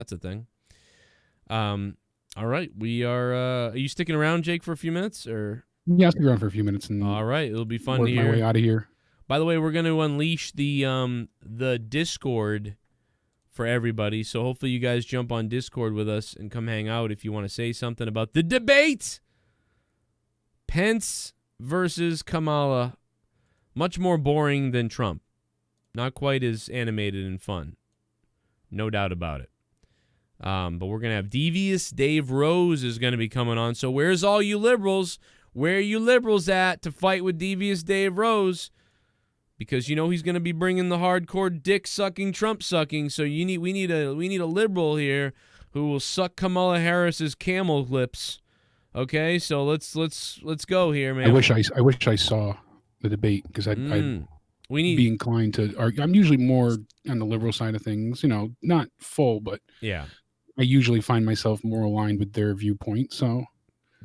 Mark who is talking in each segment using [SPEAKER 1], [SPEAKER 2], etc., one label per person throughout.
[SPEAKER 1] That's a thing. All right, we are you sticking around, Jake, for a few minutes, or?
[SPEAKER 2] Yeah, I'll stick around for a few minutes and
[SPEAKER 1] all right, it'll be fun
[SPEAKER 2] work
[SPEAKER 1] to
[SPEAKER 2] my
[SPEAKER 1] hear.
[SPEAKER 2] way out of here.
[SPEAKER 1] By the way, we're going to unleash the Discord for everybody, so hopefully you guys jump on Discord with us and come hang out if you want to say something about the debate. Pence versus Kamala, much more boring than Trump. Not quite as animated and fun. No doubt about it. But we're going to have Devious Dave Rose is going to be coming on. So where's all you liberals? Where are you liberals at to fight with Devious Dave Rose? Because you know he's going to be bringing the hardcore dick-sucking, Trump-sucking. So we need a liberal here who will suck Kamala Harris's camel lips. Okay, so let's go here, man.
[SPEAKER 2] I wish I saw the debate because I'd be inclined to argue. I'm usually more on the liberal side of things, not full, but
[SPEAKER 1] yeah,
[SPEAKER 2] I usually find myself more aligned with their viewpoint. So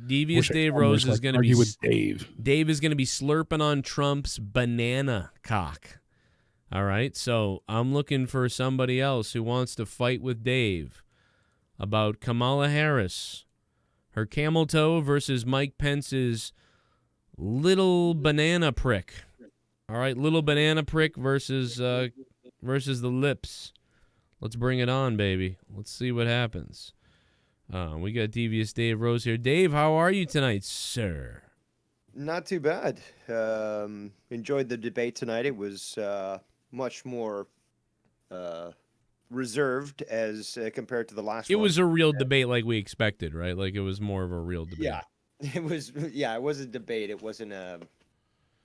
[SPEAKER 1] Devious Dave Rose is going to be
[SPEAKER 2] with Dave.
[SPEAKER 1] Dave is going to be slurping on Trump's banana cock. All right, so I'm looking for somebody else who wants to fight with Dave about Kamala Harris, her camel toe versus Mike Pence's little banana prick. All right, little banana prick versus the lips. Let's bring it on, baby. Let's see what happens. We got Devious Dave Rose here. Dave, how are you tonight, sir?
[SPEAKER 3] Not too bad. Enjoyed the debate tonight. It was much more reserved as compared to the last one.
[SPEAKER 1] It was a real debate like we expected, right? Like it was more of a real debate.
[SPEAKER 3] Yeah, it was. Yeah, it was a debate. It wasn't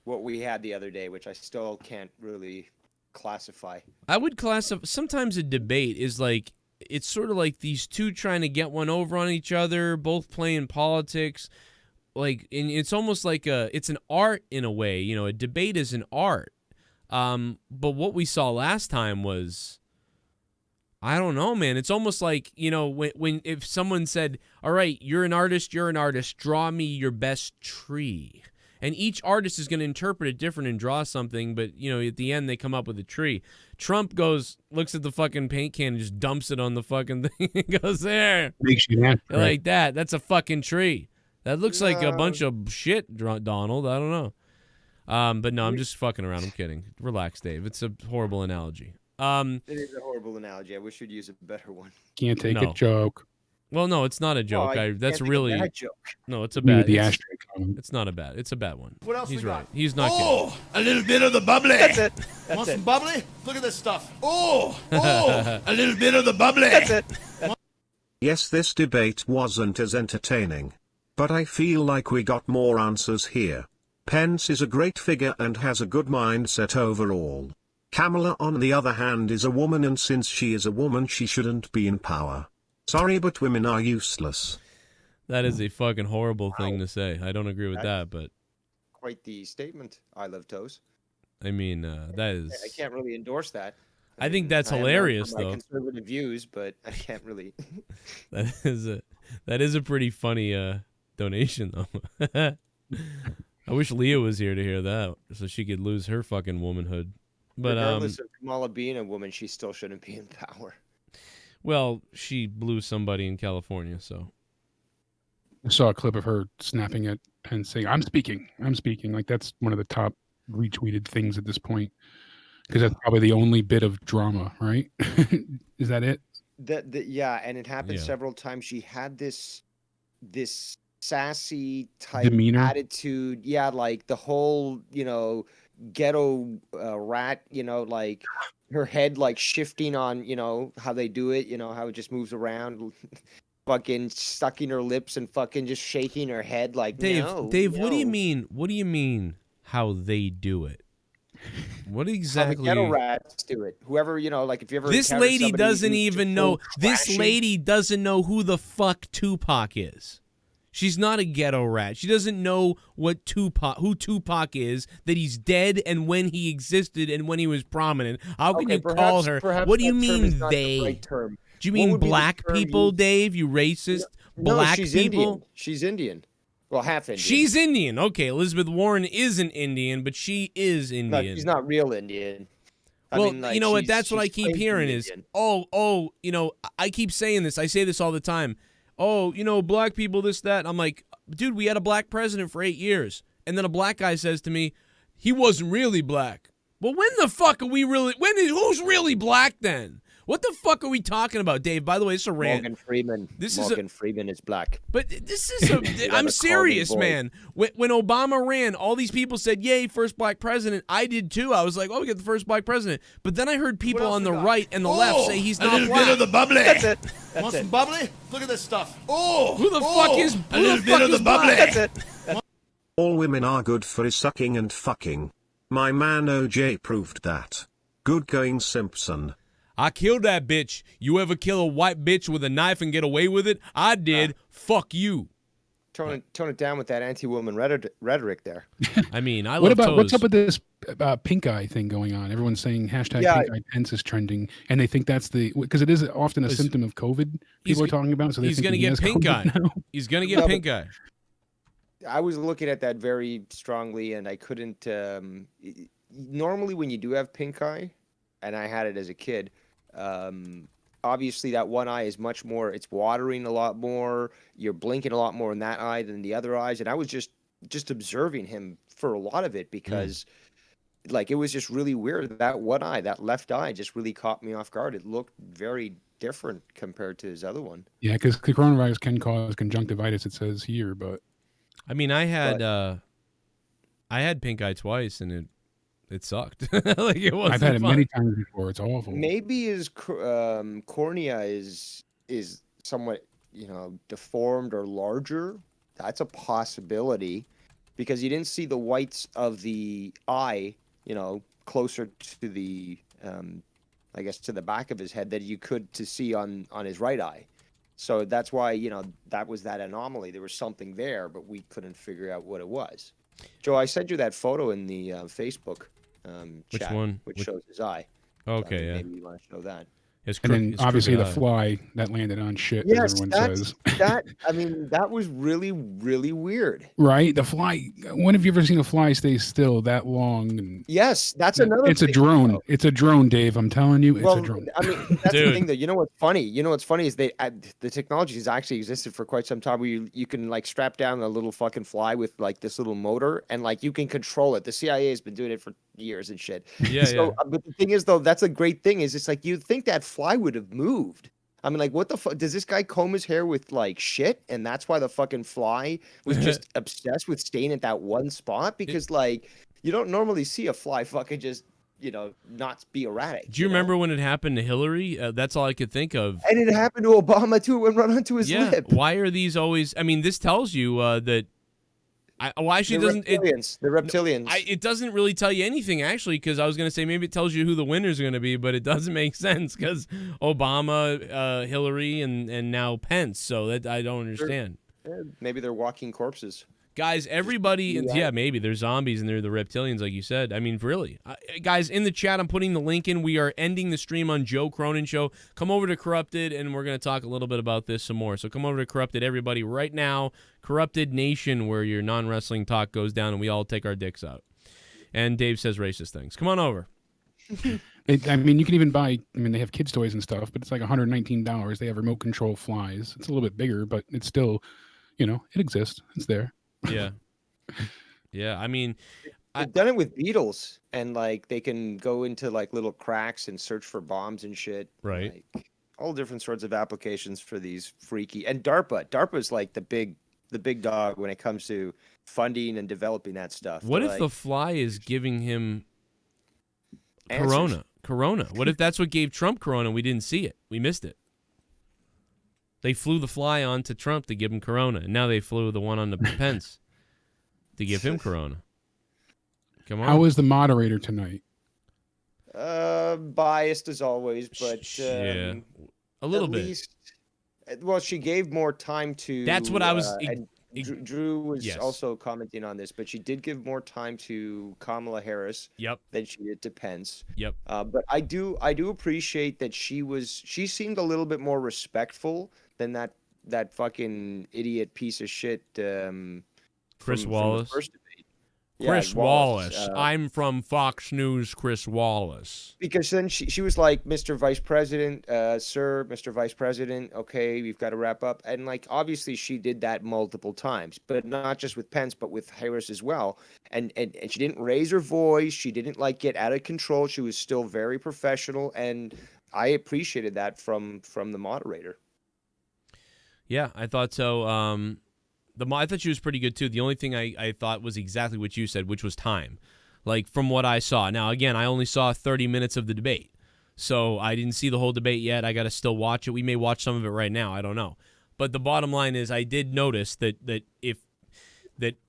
[SPEAKER 3] what we had the other day, which I still can't really classify.
[SPEAKER 1] I would classify. Sometimes a debate is like, it's sort of like these two trying to get one over on each other, both playing politics. Like, and it's almost like it's an art in a way. A debate is an art. But what we saw last time was, I don't know, man. It's almost like, if someone said, all right, you're an artist, draw me your best tree. And each artist is going to interpret it different and draw something, but, at the end they come up with a tree. Trump looks at the fucking paint can and just dumps it on the fucking thing and goes, there.
[SPEAKER 2] Makes you mad, right?
[SPEAKER 1] Like that. That's a fucking tree. That looks like a bunch of shit, Donald. I don't know. But no, I'm just fucking around. I'm kidding. Relax, Dave. It's a horrible analogy.
[SPEAKER 3] It is a horrible analogy. I wish you'd use a better one.
[SPEAKER 2] Can't take a joke.
[SPEAKER 1] Well, no, it's not a joke. That's really
[SPEAKER 3] a bad joke.
[SPEAKER 1] No, it's a bad.
[SPEAKER 2] The ashtray comment.
[SPEAKER 1] It's not a bad. It's a bad one.
[SPEAKER 4] What else
[SPEAKER 1] He's
[SPEAKER 4] we
[SPEAKER 1] right.
[SPEAKER 4] got?
[SPEAKER 1] He's not
[SPEAKER 4] kidding. A little bit of the bubbly.
[SPEAKER 3] That's it.
[SPEAKER 4] Want some bubbly? Look at this stuff. Oh, a little bit of the bubbly.
[SPEAKER 3] That's it.
[SPEAKER 5] Yes, this debate wasn't as entertaining, but I feel like we got more answers here. Pence is a great figure and has a good mindset overall. Kamala, on the other hand, is a woman, and since she is a woman, she shouldn't be in power. Sorry, but women are useless.
[SPEAKER 1] That is a fucking horrible thing to say. I don't agree with that, but
[SPEAKER 3] Quite the statement. I love toes.
[SPEAKER 1] I mean, that is.
[SPEAKER 3] I can't really endorse that.
[SPEAKER 1] I think that's
[SPEAKER 3] I am
[SPEAKER 1] hilarious,
[SPEAKER 3] known for my
[SPEAKER 1] though.
[SPEAKER 3] Conservative views, but I can't really.
[SPEAKER 1] That is a pretty funny donation, though. I wish Leah was here to hear that, so she could lose her fucking womanhood. But
[SPEAKER 3] regardless of Kamala being a woman, she still shouldn't be in power.
[SPEAKER 1] Well, she blew somebody in California, so.
[SPEAKER 2] I saw a clip of her snapping at Pence saying, I'm speaking. Like, that's one of the top retweeted things at this point. Because that's probably the only bit of drama, right? Is that it?
[SPEAKER 3] Yeah, and it happened several times. She had this sassy type
[SPEAKER 2] demeanor,
[SPEAKER 3] attitude. Yeah, like the whole, ghetto rat, like her head like shifting on, how they do it, how it just moves around, fucking sucking her lips and fucking just shaking her head like,
[SPEAKER 1] Dave,
[SPEAKER 3] no.
[SPEAKER 1] what do you mean? What do you mean how they do it? What exactly?
[SPEAKER 3] How the ghetto rats do it. Whoever, like if you ever.
[SPEAKER 1] This lady doesn't even know. This lady doesn't know who the fuck Tupac is. She's not a ghetto rat. She doesn't know who Tupac is, that he's dead and when he existed and when he was prominent. How can you call her? What do you mean they?
[SPEAKER 3] The right term.
[SPEAKER 1] Do you mean black people, Dave? You racist?
[SPEAKER 3] No,
[SPEAKER 1] black
[SPEAKER 3] she's
[SPEAKER 1] people?
[SPEAKER 3] Indian. She's Indian. Well, half Indian.
[SPEAKER 1] She's Indian. Okay, Elizabeth Warren isn't Indian, but she is Indian.
[SPEAKER 3] No, she's not real Indian.
[SPEAKER 1] Well,
[SPEAKER 3] mean, like,
[SPEAKER 1] you know what?
[SPEAKER 3] she's-
[SPEAKER 1] That's what I
[SPEAKER 3] she's
[SPEAKER 1] keep
[SPEAKER 3] playing
[SPEAKER 1] hearing is,
[SPEAKER 3] Canadian.
[SPEAKER 1] you know, I keep saying this. I say this all the time. Oh, you know, black people, this, that. I'm like, dude, we had a black president for 8 years. And then a black guy says to me, he wasn't really black. Well, when the fuck are we really, who's really black then? What the fuck are we talking about, Dave? By the way, it's a rant.
[SPEAKER 3] Morgan Freeman. Morgan Freeman is black.
[SPEAKER 1] But this is I'm serious, man. When Obama ran, all these people said, yay, first black president. I did too. I was like, oh, we got the first black president. But then I heard people on the right and the left say he's
[SPEAKER 4] a
[SPEAKER 1] not
[SPEAKER 4] little
[SPEAKER 1] black.
[SPEAKER 4] bit of the bubbly.
[SPEAKER 3] That's it. That's
[SPEAKER 4] Want
[SPEAKER 3] it.
[SPEAKER 4] some bubbly? Look at this stuff. Oh,
[SPEAKER 1] Who the fuck is
[SPEAKER 4] a little bit of the bubbly?
[SPEAKER 3] That's it.
[SPEAKER 5] All women are good for is sucking and fucking. My man OJ proved that. Good going, Simpson.
[SPEAKER 1] I killed that bitch. You ever kill a white bitch with a knife and get away with it? I did. Fuck you.
[SPEAKER 3] Tone it down with that anti-woman rhetoric there.
[SPEAKER 1] I mean, I love
[SPEAKER 2] What about
[SPEAKER 1] toes.
[SPEAKER 2] what's up with this pink eye thing going on? Everyone's saying hashtag
[SPEAKER 3] Yeah.
[SPEAKER 2] pink eye Pence is trending, and they think that's because it is often a
[SPEAKER 1] He's-
[SPEAKER 2] symptom of COVID.
[SPEAKER 1] he's
[SPEAKER 2] People are talking about, so they
[SPEAKER 1] he's
[SPEAKER 2] think
[SPEAKER 1] gonna
[SPEAKER 2] he
[SPEAKER 1] get
[SPEAKER 2] has
[SPEAKER 1] pink
[SPEAKER 2] COVID
[SPEAKER 1] eye.
[SPEAKER 2] now.
[SPEAKER 1] He's going to get
[SPEAKER 3] No, but-
[SPEAKER 1] pink eye.
[SPEAKER 3] I was looking at that very strongly, and I couldn't. Normally, when you do have pink eye, and I had it as a kid, obviously that one eye is much more. It's watering a lot more. You're blinking a lot more in that eye than the other eyes, and I was just observing him for a lot of it because, like, it was just really weird. That one eye, that left eye, just really caught me off guard. It looked very different compared to his other one.
[SPEAKER 2] Yeah, because the coronavirus can cause conjunctivitis. It says here, but
[SPEAKER 1] I mean, I had pink eye twice, and it sucked. Like it wasn't
[SPEAKER 2] I've had it
[SPEAKER 1] fun.
[SPEAKER 2] many times before. It's awful.
[SPEAKER 3] Maybe his cornea is somewhat, deformed or larger. That's a possibility because you didn't see the whites of the eye, closer to the, I guess, to the back of his head that you could to see on his right eye. So that's why, that was that anomaly. There was something there, but we couldn't figure out what it was. Joe, I sent you that photo in the Facebook
[SPEAKER 1] Which
[SPEAKER 3] chat,
[SPEAKER 1] one?
[SPEAKER 3] which shows his eye. So I
[SPEAKER 1] Okay,
[SPEAKER 3] think
[SPEAKER 1] yeah.
[SPEAKER 3] Maybe you want to show that.
[SPEAKER 1] It's
[SPEAKER 2] And then
[SPEAKER 1] it's
[SPEAKER 2] obviously the
[SPEAKER 1] crooked eye.
[SPEAKER 2] fly that landed on shit,
[SPEAKER 3] Yes,
[SPEAKER 2] as everyone
[SPEAKER 3] that's,
[SPEAKER 2] says.
[SPEAKER 3] that was really, really weird.
[SPEAKER 2] Right? The fly. When have you ever seen a fly stay still that long? And
[SPEAKER 3] Yes, that's another
[SPEAKER 2] it's a
[SPEAKER 3] thing,
[SPEAKER 2] drone.
[SPEAKER 3] though.
[SPEAKER 2] It's a drone, Dave. I'm telling you, it's
[SPEAKER 3] Well,
[SPEAKER 2] a drone.
[SPEAKER 3] I mean, that's the
[SPEAKER 1] Dude.
[SPEAKER 3] thing, though. You know what's funny? Is the technology has actually existed for quite some time. Where you can like strap down a little fucking fly with like this little motor, and like you can control it. The CIA has been doing it for years and shit.
[SPEAKER 1] Yeah,
[SPEAKER 3] So,
[SPEAKER 1] yeah.
[SPEAKER 3] but the thing is, though, that's a great thing. Is it's like you'd think that fly would have moved. I mean, like, what the fuck? Does this guy comb his hair with like shit, and that's why the fucking fly was just obsessed with staying at that one spot? Because like, you don't normally see a fly fucking just not be erratic.
[SPEAKER 1] Do you
[SPEAKER 3] know?
[SPEAKER 1] remember when it happened to Hillary? That's all I could think of.
[SPEAKER 3] And it happened to Obama too. It went right onto his
[SPEAKER 1] Yeah.
[SPEAKER 3] lip.
[SPEAKER 1] Why are these always? I mean, this tells you that. Why she
[SPEAKER 3] The
[SPEAKER 1] doesn't?
[SPEAKER 3] reptilians. The reptilians.
[SPEAKER 1] It doesn't really tell you anything actually, because I was gonna say maybe it tells you who the winners are gonna be, but it doesn't make sense because Obama, Hillary, and now Pence. So that I don't understand.
[SPEAKER 3] Maybe they're walking corpses.
[SPEAKER 1] Guys, everybody,
[SPEAKER 3] Yeah.
[SPEAKER 1] maybe they're zombies and they're the reptilians, like you said. I mean, really, guys, in the chat, I'm putting the link in. We are ending the stream on Joe Cronin Show. Come over to Corrupted, and we're gonna talk a little bit about this some more. So come over to Corrupted, everybody, right now. Corrupted Nation, where your non-wrestling talk goes down, and we all take our dicks out. And Dave says racist things. Come on over.
[SPEAKER 2] I mean, you can even buy. I mean, they have kids' toys and stuff, but it's like $119. They have remote control flies. It's a little bit bigger, but it's still, it exists. It's there.
[SPEAKER 1] Yeah, yeah. I mean,
[SPEAKER 3] They've done it with beetles, and like they can go into like little cracks and search for bombs and shit.
[SPEAKER 1] Right.
[SPEAKER 3] Like, all different sorts of applications for these freaky. And DARPA's like the big dog when it comes to funding and developing that stuff.
[SPEAKER 1] what
[SPEAKER 3] They're
[SPEAKER 1] if
[SPEAKER 3] like,
[SPEAKER 1] the fly is giving him
[SPEAKER 3] answers.
[SPEAKER 1] Corona? What if that's what gave Trump Corona? And we didn't see it. We missed it. They flew the fly onto Trump to give him Corona, and now they flew the one on the Pence to give him Corona. Come on.
[SPEAKER 2] How was the moderator tonight?
[SPEAKER 3] Biased as always, but
[SPEAKER 1] yeah, a little
[SPEAKER 3] at
[SPEAKER 1] bit.
[SPEAKER 3] least, well, she gave more time to.
[SPEAKER 1] That's what I was.
[SPEAKER 3] and Drew was
[SPEAKER 1] yes.
[SPEAKER 3] also commenting on this, but she did give more time to Kamala Harris
[SPEAKER 1] Yep.
[SPEAKER 3] than she did to Pence.
[SPEAKER 1] Yep.
[SPEAKER 3] But I do appreciate that she seemed a little bit more respectful than that fucking idiot piece of shit.
[SPEAKER 1] Chris
[SPEAKER 3] from
[SPEAKER 1] Wallace.
[SPEAKER 3] the first debate.
[SPEAKER 1] Chris Wallace. I'm from Fox News, Chris Wallace.
[SPEAKER 3] Because then she was like, Mr. Vice President, sir, Mr. Vice President, okay, we've got to wrap up. And like, obviously she did that multiple times, but not just with Pence, but with Harris as well. And she didn't raise her voice. She didn't like get out of control. She was still very professional. And I appreciated that from the moderator.
[SPEAKER 1] Yeah, I thought so. I thought she was pretty good too. The only thing I thought was exactly what you said, which was time. Like from what I saw. Now again, I only saw 30 minutes of the debate, so I didn't see the whole debate yet. I got to still watch it. We may watch some of it right now. I don't know. But the bottom line is, I did notice that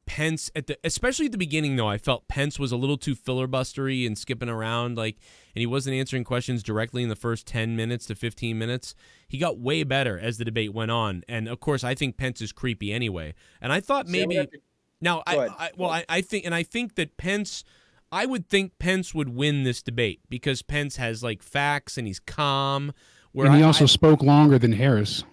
[SPEAKER 1] Pence especially at the beginning though, I felt Pence was a little too filibustery and skipping around, and he wasn't answering questions directly in the first 10 minutes to 15 minutes. He got way better as the debate went on, and of course I think Pence is creepy anyway. And I thought maybe I think that Pence. I would think Pence would win this debate because Pence has like facts and he's calm.
[SPEAKER 2] And he also spoke longer than Harris.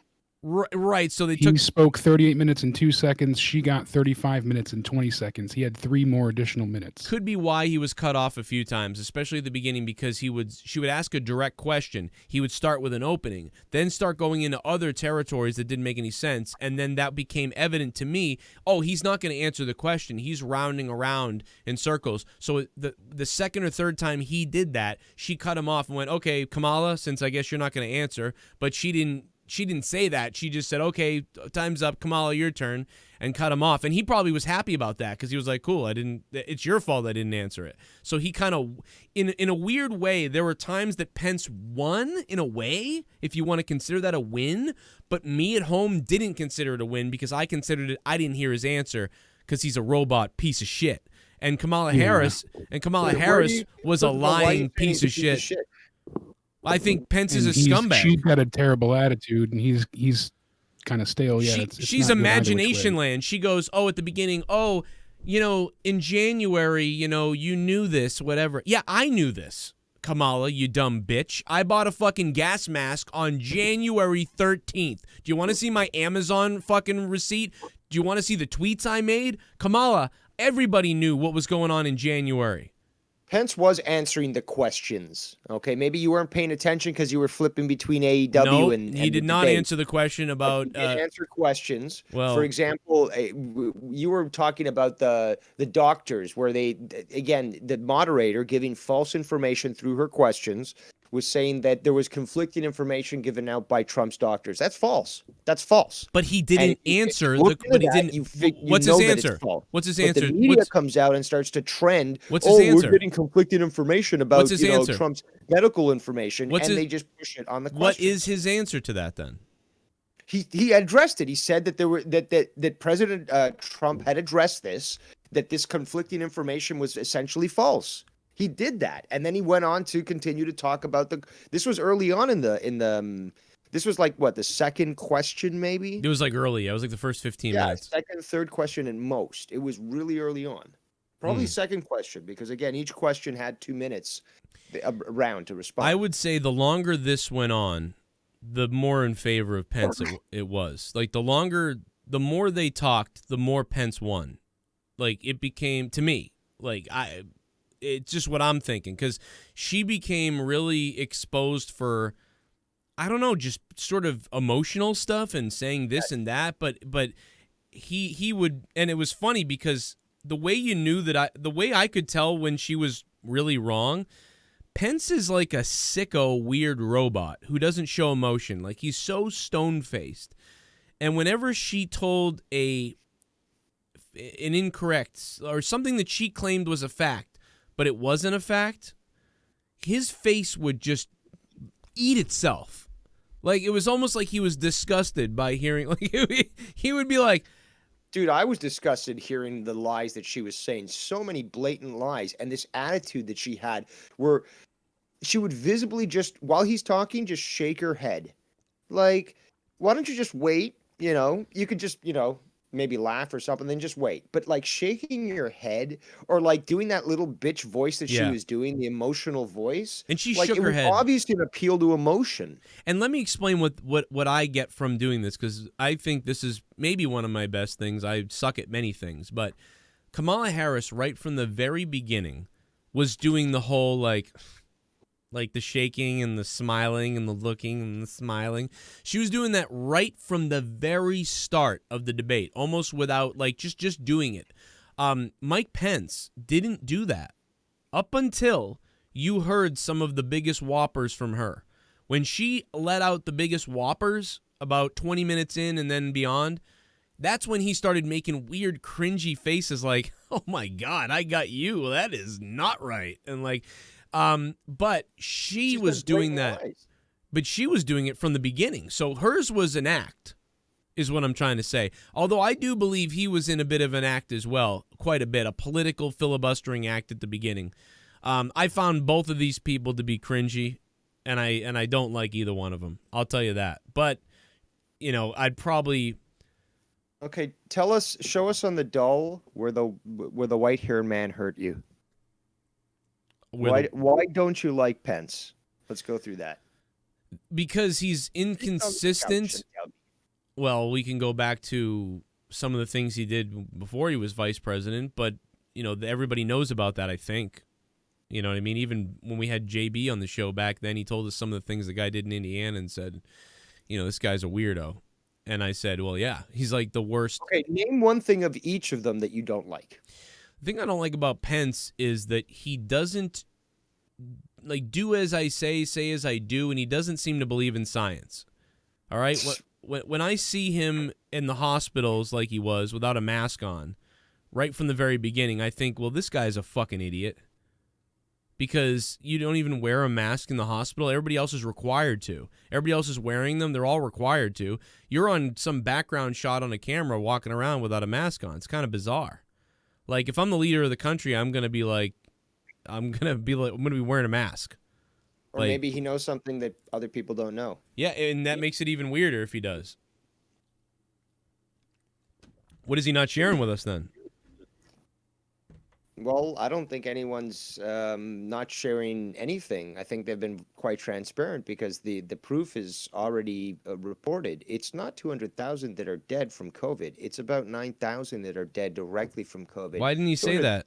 [SPEAKER 1] Right, so
[SPEAKER 2] he spoke 38 minutes and 2 seconds. She got 35 minutes and 20 seconds. He had 3 more additional minutes.
[SPEAKER 1] Could be why he was cut off a few times, especially at the beginning, because she would ask a direct question. He would start with an opening, then start going into other territories that didn't make any sense, and then that became evident to me. Oh, he's not going to answer the question. He's rounding around in circles. So the second or third time he did that, she cut him off and went, "Okay, Kamala, since I guess you're not going to answer," but she didn't say that. She just said, "Okay, time's up. Kamala, your turn," and cut him off. And he probably was happy about that because he was like, "Cool, it's your fault I didn't answer it." So he kind of, in a weird way, there were times that Pence won in a way, if you want to consider that a win. But me at home didn't consider it a win because I considered it. I didn't hear his answer because he's a robot piece of shit. And Kamala Harris was a lying piece of shit. I think Pence is a scumbag.
[SPEAKER 2] She's got a terrible attitude, and he's kind of stale. Yeah,
[SPEAKER 1] she's imagination land. She goes, at the beginning, in January, you knew this, whatever. Yeah, I knew this, Kamala, you dumb bitch. I bought a fucking gas mask on January 13th. Do you want to see my Amazon fucking receipt? Do you want to see the tweets I made? Kamala, everybody knew what was going on in January.
[SPEAKER 3] Pence was answering the questions. Okay, maybe you weren't paying attention because you were flipping between AEW and
[SPEAKER 1] he did not answer the question about.
[SPEAKER 3] He did answer questions.
[SPEAKER 1] Well,
[SPEAKER 3] for example, you were talking about the doctors, where the moderator giving false information through her questions was saying that there was conflicting information given out by Trump's doctors. That's false. That's false.
[SPEAKER 1] But he didn't answer. What's his answer? What's his answer?
[SPEAKER 3] The media comes out and starts to trend.
[SPEAKER 1] What's his answer?
[SPEAKER 3] We're getting conflicting information about Trump's medical information, they just push it on the question.
[SPEAKER 1] What is his answer to that then?
[SPEAKER 3] He addressed it. He said that there were that President Trump had addressed this, that this conflicting information was essentially false. He did that, and then he went on to continue to talk about this was early on in the this was like what, the second question maybe?
[SPEAKER 1] It was like early. It was like the first 15 minutes.
[SPEAKER 3] Second, third question at most. It was really early on. Probably second question, because again, each question had 2 minutes around to respond.
[SPEAKER 1] I would say the longer this went on, the more in favor of Pence it was. Like the more they talked, the more Pence won. Like it became, to me, it's just what I'm thinking, because she became really exposed for, I don't know, just sort of emotional stuff and saying this and that. But he would, and it was funny because the way you knew the way I could tell when she was really wrong, Pence is like a sicko weird robot who doesn't show emotion. Like he's so stone-faced. And whenever she told an incorrect or something that she claimed was a fact, but it wasn't a fact, his face would just eat itself. Like it was almost like he was disgusted by hearing. Like he would be like,
[SPEAKER 3] "Dude, I was disgusted hearing the lies that she was saying. So many blatant lies, and this attitude that she had, where she would visibly just, while he's talking, just shake her head. Like, why don't you just wait? You could just, maybe laugh or something, then just wait. But like shaking your head or like doing that little bitch voice that she was doing, the emotional voice.
[SPEAKER 1] And she shook her head.
[SPEAKER 3] It was obviously an appeal to emotion.
[SPEAKER 1] And let me explain what I get from doing this, because I think this is maybe one of my best things. I suck at many things, but Kamala Harris, right from the very beginning, was doing the whole, like the shaking and the smiling and the looking and the smiling. She was doing that right from the very start of the debate, almost without, like, just doing it. Mike Pence didn't do that up until you heard some of the biggest whoppers from her. When she let out the biggest whoppers about 20 minutes in and then beyond, that's when he started making weird, cringy faces like, oh, my God, I got you. That is not right. And, like, but she was doing that. But she was doing it from the beginning. So hers was an act, is what I'm trying to say. Although I do believe he was in a bit of an act as well, quite a bit, a political filibustering act at the beginning. I found both of these people to be cringy, and I don't like either one of them. I'll tell you that. But, you know, I'd probably...
[SPEAKER 3] Okay, show us on the doll where the white-haired man hurt you. Why don't you like Pence? Let's go through that.
[SPEAKER 1] Because he's inconsistent. Well, we can go back to some of the things he did before he was vice president, but, you know, everybody knows about that, I think. You know what I mean? Even when we had JB on the show back then, he told us some of the things the guy did in Indiana and said, you know, this guy's a weirdo. And I said, well, yeah, he's like the worst.
[SPEAKER 3] Okay, name one thing of each of them that you don't like.
[SPEAKER 1] The thing I don't like about Pence is that he doesn't, like, do as I say as I do, and he doesn't seem to believe in science. All right? When I see him in the hospitals like he was without a mask on, right from the very beginning, I think, well, this guy's a fucking idiot. Because you don't even wear a mask in the hospital. Everybody else is required to. Everybody else is wearing them. They're all required to. You're on some background shot on a camera walking around without a mask on. It's kind of bizarre. Like, if I'm the leader of the country, I'm going to be wearing a mask.
[SPEAKER 3] Or maybe he knows something that other people don't know.
[SPEAKER 1] Yeah, and that makes it even weirder if he does. What is he not sharing with us then?
[SPEAKER 3] Well, I don't think anyone's not sharing anything. I think they've been quite transparent because the proof is already reported. It's not 200,000 that are dead from COVID. It's about 9,000 that are dead directly from COVID.
[SPEAKER 1] Why didn't he say that?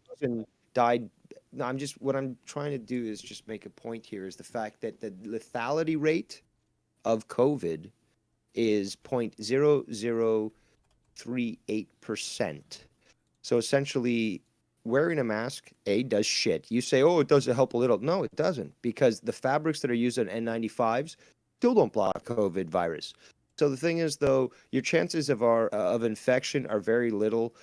[SPEAKER 3] Died. No, what I'm trying to do is just make a point here is the fact that the lethality rate of COVID is 0.0038%. So essentially, wearing a mask, does shit. You say, oh, it does help a little. No, it doesn't, because the fabrics that are used on N95s still don't block COVID virus. So the thing is, though, your chances of infection are very little.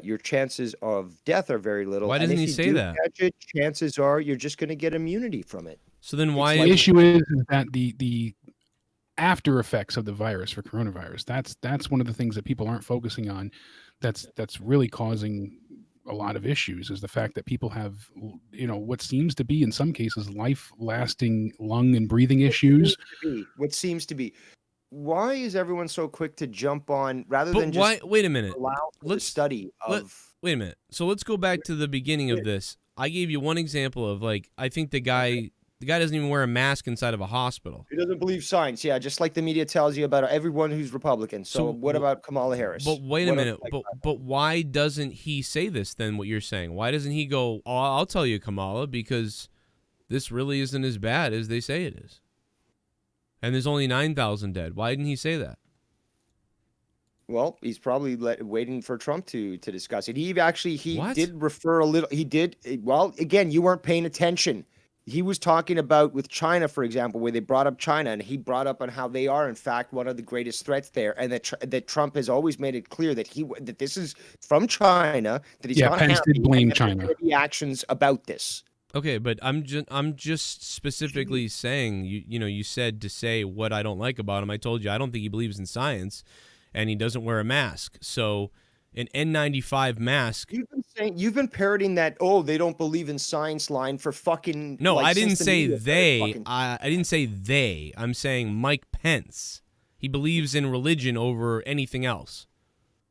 [SPEAKER 3] Your chances of death are very little.
[SPEAKER 1] Why doesn't he say that?
[SPEAKER 3] Catch it, chances are you're just going to get immunity from it.
[SPEAKER 1] So then why...
[SPEAKER 2] The issue is that the after effects of the virus for coronavirus, that's one of the things that people aren't focusing on. That's really causing a lot of issues, is the fact that people have, you know, what seems to be in some cases life-lasting lung and breathing issues.
[SPEAKER 3] What seems to be. Why is everyone so quick to jump on rather than just
[SPEAKER 1] wait a minute.
[SPEAKER 3] Let's study of...
[SPEAKER 1] Wait a minute. So let's go back to the beginning of this. I gave you one example of, like, I think the guy doesn't even wear a mask inside of a hospital.
[SPEAKER 3] He doesn't believe science. Yeah, just like the media tells you about everyone who's Republican. So what about Kamala Harris?
[SPEAKER 1] But wait a minute. But why doesn't he say this then, what you're saying? Why doesn't he go, oh, I'll tell you, Kamala, because this really isn't as bad as they say it is. And there's only 9,000 dead. Why didn't he say that?
[SPEAKER 3] Well, he's probably waiting for Trump to discuss it. He
[SPEAKER 1] What?
[SPEAKER 3] did refer a little. He did. Well, again, you weren't paying attention. He was talking about with China, for example, where they brought up China, and he brought up on how they are, in fact, one of the greatest threats there, and that Trump has always made it clear that this is from China, that he's not
[SPEAKER 2] Pence
[SPEAKER 3] happy,
[SPEAKER 2] did blame
[SPEAKER 3] and
[SPEAKER 2] China.
[SPEAKER 3] the actions about this.
[SPEAKER 1] Okay, but I'm just specifically saying, you said to say what I don't like about him. I told you I don't think he believes in science, and he doesn't wear a mask. So an N95 mask.
[SPEAKER 3] You've been parroting that, oh, they don't believe in science line for fucking...
[SPEAKER 1] No,
[SPEAKER 3] like,
[SPEAKER 1] I didn't say
[SPEAKER 3] since the
[SPEAKER 1] they.
[SPEAKER 3] fucking...
[SPEAKER 1] I didn't say they. I'm saying Mike Pence. He believes in religion over anything else.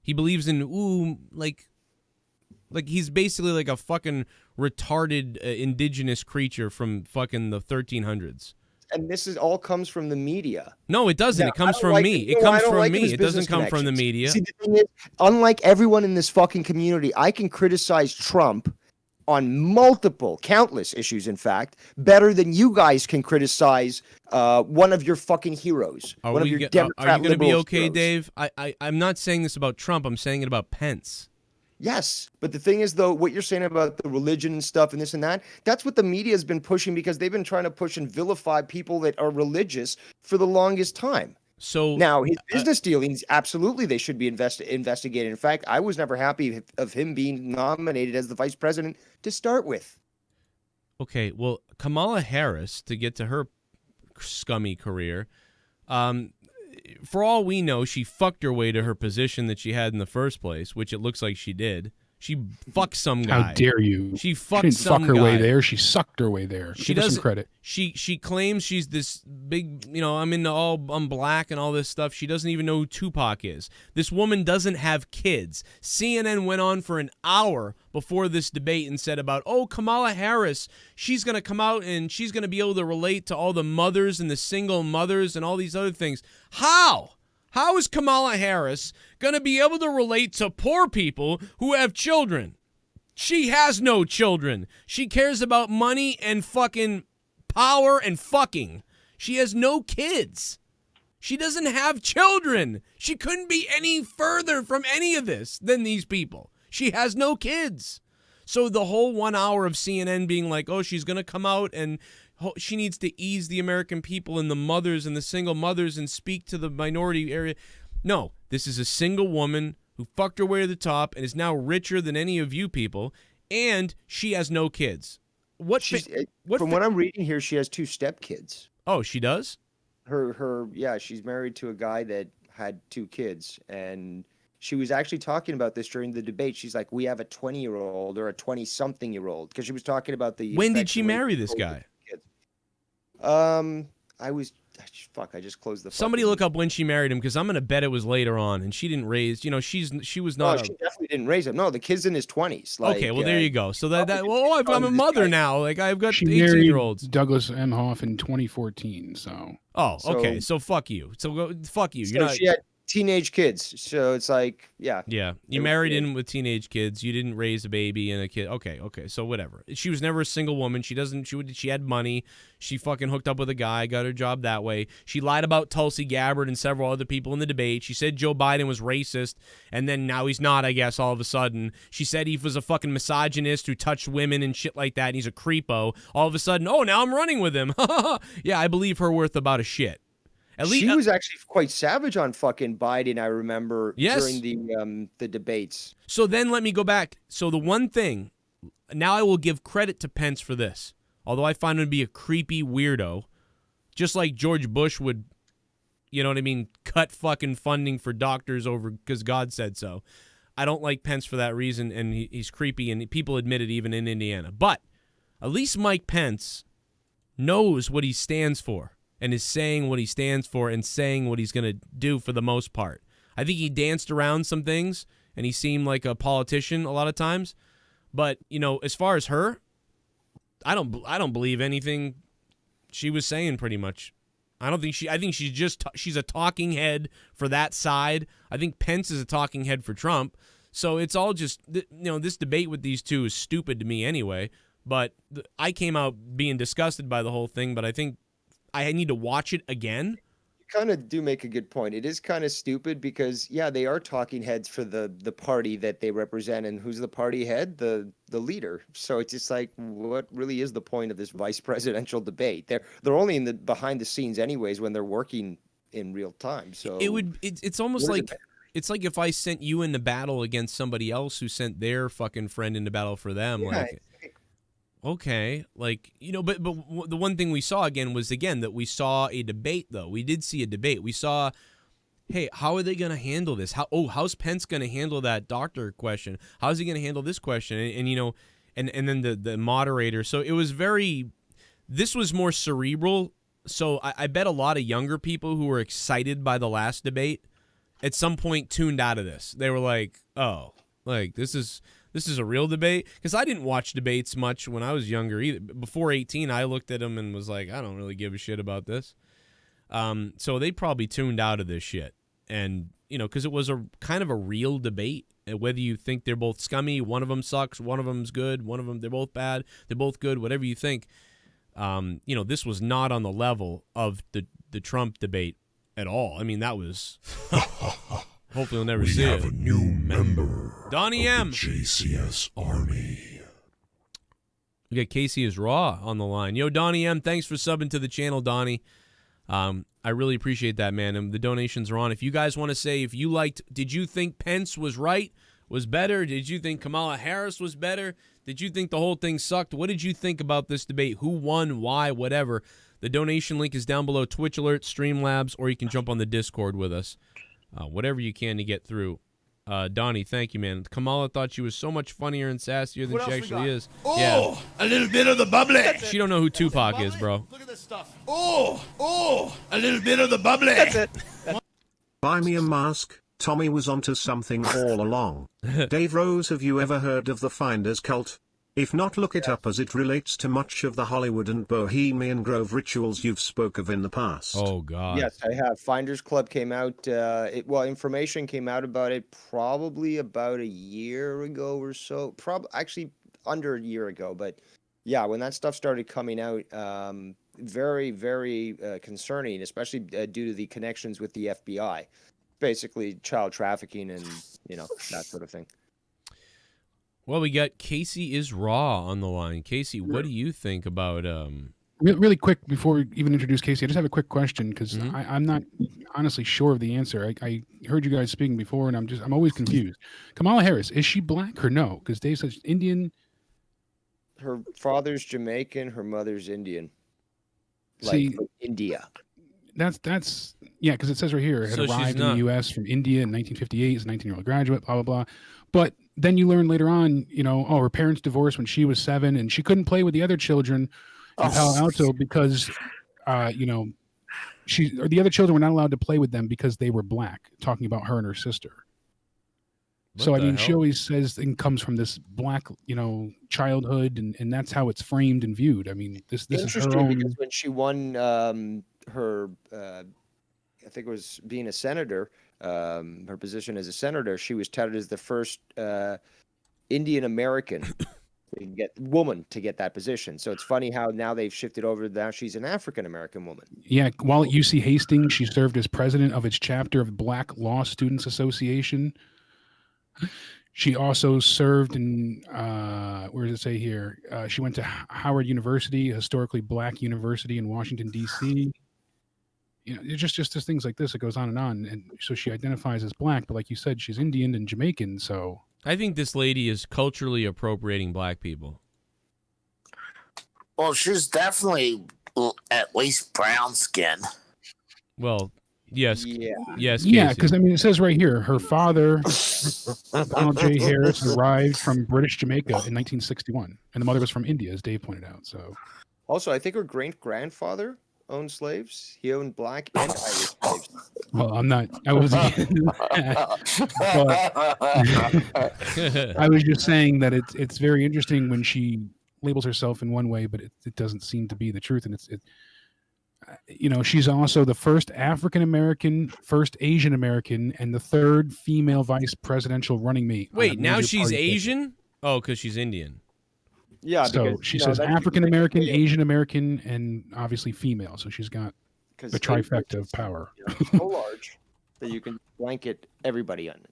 [SPEAKER 1] He believes in, like he's basically like a fucking retarded indigenous creature from fucking the 1300s.
[SPEAKER 3] and this is all comes from the media.
[SPEAKER 1] No, it doesn't.
[SPEAKER 3] Now,
[SPEAKER 1] it comes
[SPEAKER 3] I don't
[SPEAKER 1] from
[SPEAKER 3] like
[SPEAKER 1] me.
[SPEAKER 3] it.
[SPEAKER 1] It
[SPEAKER 3] No,
[SPEAKER 1] comes
[SPEAKER 3] I don't
[SPEAKER 1] from
[SPEAKER 3] like him
[SPEAKER 1] me.
[SPEAKER 3] as
[SPEAKER 1] It doesn't
[SPEAKER 3] business
[SPEAKER 1] come from the
[SPEAKER 3] connections.
[SPEAKER 1] media.
[SPEAKER 3] See, the thing is, unlike everyone in this fucking community, I can criticize Trump on multiple, countless issues, in fact, better than you guys can criticize one of your fucking heroes. One of your
[SPEAKER 1] Are
[SPEAKER 3] Democrat
[SPEAKER 1] you going to be
[SPEAKER 3] liberal
[SPEAKER 1] okay,
[SPEAKER 3] heroes.
[SPEAKER 1] Dave? I'm not saying this about Trump. I'm saying it about Pence.
[SPEAKER 3] Yes, but the thing is, though, what you're saying about the religion and stuff and this and that, that's what the media has been pushing because they've been trying to push and vilify people that are religious for the longest time.
[SPEAKER 1] So
[SPEAKER 3] Now, his business dealings, absolutely, they should be investigated. In fact, I was never happy of him being nominated as the vice president to start with.
[SPEAKER 1] Okay, well, Kamala Harris, to get to her scummy career, for all we know, she fucked her way to her position that she had in the first place, which it looks like she did. She fucked some guy.
[SPEAKER 2] How dare you?
[SPEAKER 1] She
[SPEAKER 2] She
[SPEAKER 1] fucked
[SPEAKER 2] didn't
[SPEAKER 1] some
[SPEAKER 2] fuck her
[SPEAKER 1] guy.
[SPEAKER 2] way there. She sucked her way there.
[SPEAKER 1] She
[SPEAKER 2] Give her some
[SPEAKER 1] doesn't-
[SPEAKER 2] credit.
[SPEAKER 1] She claims she's this big, I'm black and all this stuff. She doesn't even know who Tupac is. This woman doesn't have kids. CNN went on for an hour before this debate and said about, Kamala Harris, she's going to come out and she's going to be able to relate to all the mothers and the single mothers and all these other things. How? How is Kamala Harris going to be able to relate to poor people who have children? She has no children. She cares about money and fucking power and fucking. She has no kids. She doesn't have children. She couldn't be any further from any of this than these people. She has no kids. So the whole 1 hour of CNN being like, she's going to come out and she needs to ease the American people and the mothers and the single mothers and speak to the minority area. No, this is a single woman who fucked her way to the top and is now richer than any of you people, and she has no kids.
[SPEAKER 3] From what I'm reading here, she has 2 stepkids.
[SPEAKER 1] Oh, she does?
[SPEAKER 3] She's married to a guy that had 2 kids, and she was actually talking about this during the debate. She's like, we have a 20-year-old or a 20-something-year-old, because she was talking about the.
[SPEAKER 1] When did she marry this guy?
[SPEAKER 3] I just closed the.
[SPEAKER 1] Somebody look up when she married him, because I'm gonna bet it was later on, and she didn't raise. She was not.
[SPEAKER 3] She definitely didn't raise him. No, the kid's in his 20s.
[SPEAKER 1] Okay, well there you go. So I'm a mother now. Like I've got
[SPEAKER 2] She
[SPEAKER 1] 18-year-olds.
[SPEAKER 2] Douglas Emhoff in 2014. So.
[SPEAKER 1] Oh, okay. So fuck you. So fuck you.
[SPEAKER 3] So she had teenage kids. So it's like, yeah.
[SPEAKER 1] Yeah. You married in with teenage kids. You didn't raise a baby and a kid. Okay. So whatever. She was never a single woman. She had money. She fucking hooked up with a guy, got her job that way. She lied about Tulsi Gabbard and several other people in the debate. She said Joe Biden was racist, and then now he's not, I guess, all of a sudden. She said he was a fucking misogynist who touched women and shit like that, and he's a creepo. All of a sudden, now I'm running with him. Yeah, I believe her worth about a shit.
[SPEAKER 3] She was actually quite savage on fucking Biden, I remember,
[SPEAKER 1] yes,
[SPEAKER 3] during the debates.
[SPEAKER 1] So then let me go back. So the one thing, now I will give credit to Pence for this, although I find him to be a creepy weirdo, just like George Bush would, cut fucking funding for doctors over because God said so. I don't like Pence for that reason, and he's creepy, and people admit it even in Indiana. But at least Mike Pence knows what he stands for and is saying what he stands for and saying what he's going to do for the most part. I think he danced around some things, and he seemed like a politician a lot of times. But, as far as her, I don't believe anything she was saying pretty much. I think she's a talking head for that side. I think Pence is a talking head for Trump. So it's all just, this debate with these two is stupid to me anyway. But I came out being disgusted by the whole thing, but I think I need to watch it again.
[SPEAKER 3] You kind of do make a good point. It is kind of stupid because, they are talking heads for the party that they represent. And who's the party head? The leader. So it's just like, what really is the point of this vice presidential debate? They're only in the behind the scenes anyways when they're working in real time. So
[SPEAKER 1] it's almost like it's like if I sent you into battle against somebody else who sent their fucking friend into battle for them.
[SPEAKER 3] Yeah.
[SPEAKER 1] Like, okay, like, but the one thing we saw again was that we saw a debate, though. We did see a debate. We saw, hey, how are they going to handle this? How's Pence going to handle that doctor question? How's he going to handle this question? And then the moderator. So it was this was more cerebral. So I bet a lot of younger people who were excited by the last debate at some point tuned out of this. They were like, oh, like this is This is a real debate? Because I didn't watch debates much when I was younger either. Before 18, I looked at them and was like, I don't really give a shit about this. So they probably tuned out of this shit. And, because it was a kind of a real debate. Whether you think they're both scummy, one of them sucks, one of them's good, one of them, they're both bad, they're both good, whatever you think. This was not on the level of the Trump debate at all. I mean, that was... Hopefully we'll never see it.
[SPEAKER 6] We have a new member
[SPEAKER 1] Donnie
[SPEAKER 6] of
[SPEAKER 1] M.
[SPEAKER 6] the JCS Army.
[SPEAKER 1] We got Casey is Raw on the line. Yo, Donnie M, thanks for subbing to the channel, Donnie. I really appreciate that, man. And the donations are on. If you guys want to say, did you think Pence was better? Did you think Kamala Harris was better? Did you think the whole thing sucked? What did you think about this debate? Who won? Why? Whatever. The donation link is down below. Twitch Alert, Streamlabs, or you can jump on the Discord with us. Whatever you can to get through. Donnie, thank you, man. Kamala thought she was so much funnier and sassier than she actually is.
[SPEAKER 4] Oh,
[SPEAKER 1] yeah.
[SPEAKER 4] a little bit of the bubbly.
[SPEAKER 1] She don't know who Tupac is, bro.
[SPEAKER 4] Look at this stuff. Oh, a little bit of the bubbly.
[SPEAKER 3] That's it.
[SPEAKER 5] Buy me a mask. Tommy was onto something all along. Dave Rose, have you ever heard of the Finders cult? If not, look it up, as it relates to much of the Hollywood and Bohemian Grove rituals you've spoke of in the past.
[SPEAKER 1] Oh, God.
[SPEAKER 3] Yes, I have. Finders Club came out. Information came out about it probably about a year ago or so. Actually, under a year ago. But yeah, when that stuff started coming out, very, very concerning, especially due to the connections with the FBI. Basically, child trafficking and that sort of thing.
[SPEAKER 1] Well, we got Casey is Raw on the line. Casey, what do you think about...
[SPEAKER 2] Really quick, before we even introduce Casey, I just have a quick question, because I'm not honestly sure of the answer. I heard you guys speaking before, and I'm always confused. Kamala Harris, is she black or no? Because Dave says Indian.
[SPEAKER 3] Her father's Jamaican, her mother's Indian.
[SPEAKER 2] See,
[SPEAKER 3] from India.
[SPEAKER 2] That's yeah, because it says right here, had
[SPEAKER 1] So she's
[SPEAKER 2] arrived in
[SPEAKER 1] not-
[SPEAKER 2] the U.S. from India in 1958, is a 19-year-old graduate, blah, blah, blah. But then you learn later on, her parents divorced when she was 7, and she couldn't play with the other children in Palo Alto because, the other children were not allowed to play with them because they were black, talking about her and her sister.
[SPEAKER 1] What the
[SPEAKER 2] she
[SPEAKER 1] hell?
[SPEAKER 2] always says and comes from this black, childhood, and that's how it's framed and viewed. I mean, this is her
[SPEAKER 3] Interesting,
[SPEAKER 2] own.
[SPEAKER 3] because when she won her, I think it was being a senator, her position as a senator, she was touted as the first Indian American woman to get that position. So it's funny how now they've shifted over. Now she's an African American woman.
[SPEAKER 2] Yeah, while at UC Hastings, she served as president of its chapter of Black Law Students Association. She also served in, where does it say here? She went to Howard University, a historically black university in Washington, D.C. It's just things like this. It goes on. And so she identifies as black, but like you said, she's Indian and Jamaican, so...
[SPEAKER 1] I think this lady is culturally appropriating black people.
[SPEAKER 7] Well, she's definitely at least brown skin.
[SPEAKER 1] Well, yes.
[SPEAKER 3] Yeah.
[SPEAKER 1] Yes,
[SPEAKER 2] Yeah,
[SPEAKER 1] Casey.
[SPEAKER 2] because it says right here, her father, Donald J. Harris, arrived from British Jamaica in 1961, and the mother was from India, as Dave pointed out. So,
[SPEAKER 3] Also, I think her great grandfather owned slaves. He owned black and Irish slaves.
[SPEAKER 2] well, I wasn't getting into that, but I was just saying that it's very interesting when she labels herself in one way, but it doesn't seem to be the truth, and she's also the first African American, first Asian American, and the third female vice presidential running mate. on a
[SPEAKER 1] Wait, now
[SPEAKER 2] major
[SPEAKER 1] she's
[SPEAKER 2] party ticket.
[SPEAKER 1] Asian? Oh, because she's Indian.
[SPEAKER 3] Yeah,
[SPEAKER 2] So
[SPEAKER 3] because,
[SPEAKER 2] she says
[SPEAKER 3] that's
[SPEAKER 2] African American,
[SPEAKER 3] basically it,
[SPEAKER 2] Asian American, and obviously female. So she's got
[SPEAKER 3] 'cause
[SPEAKER 2] the trifecta of power.
[SPEAKER 3] so large that you can blanket everybody on it.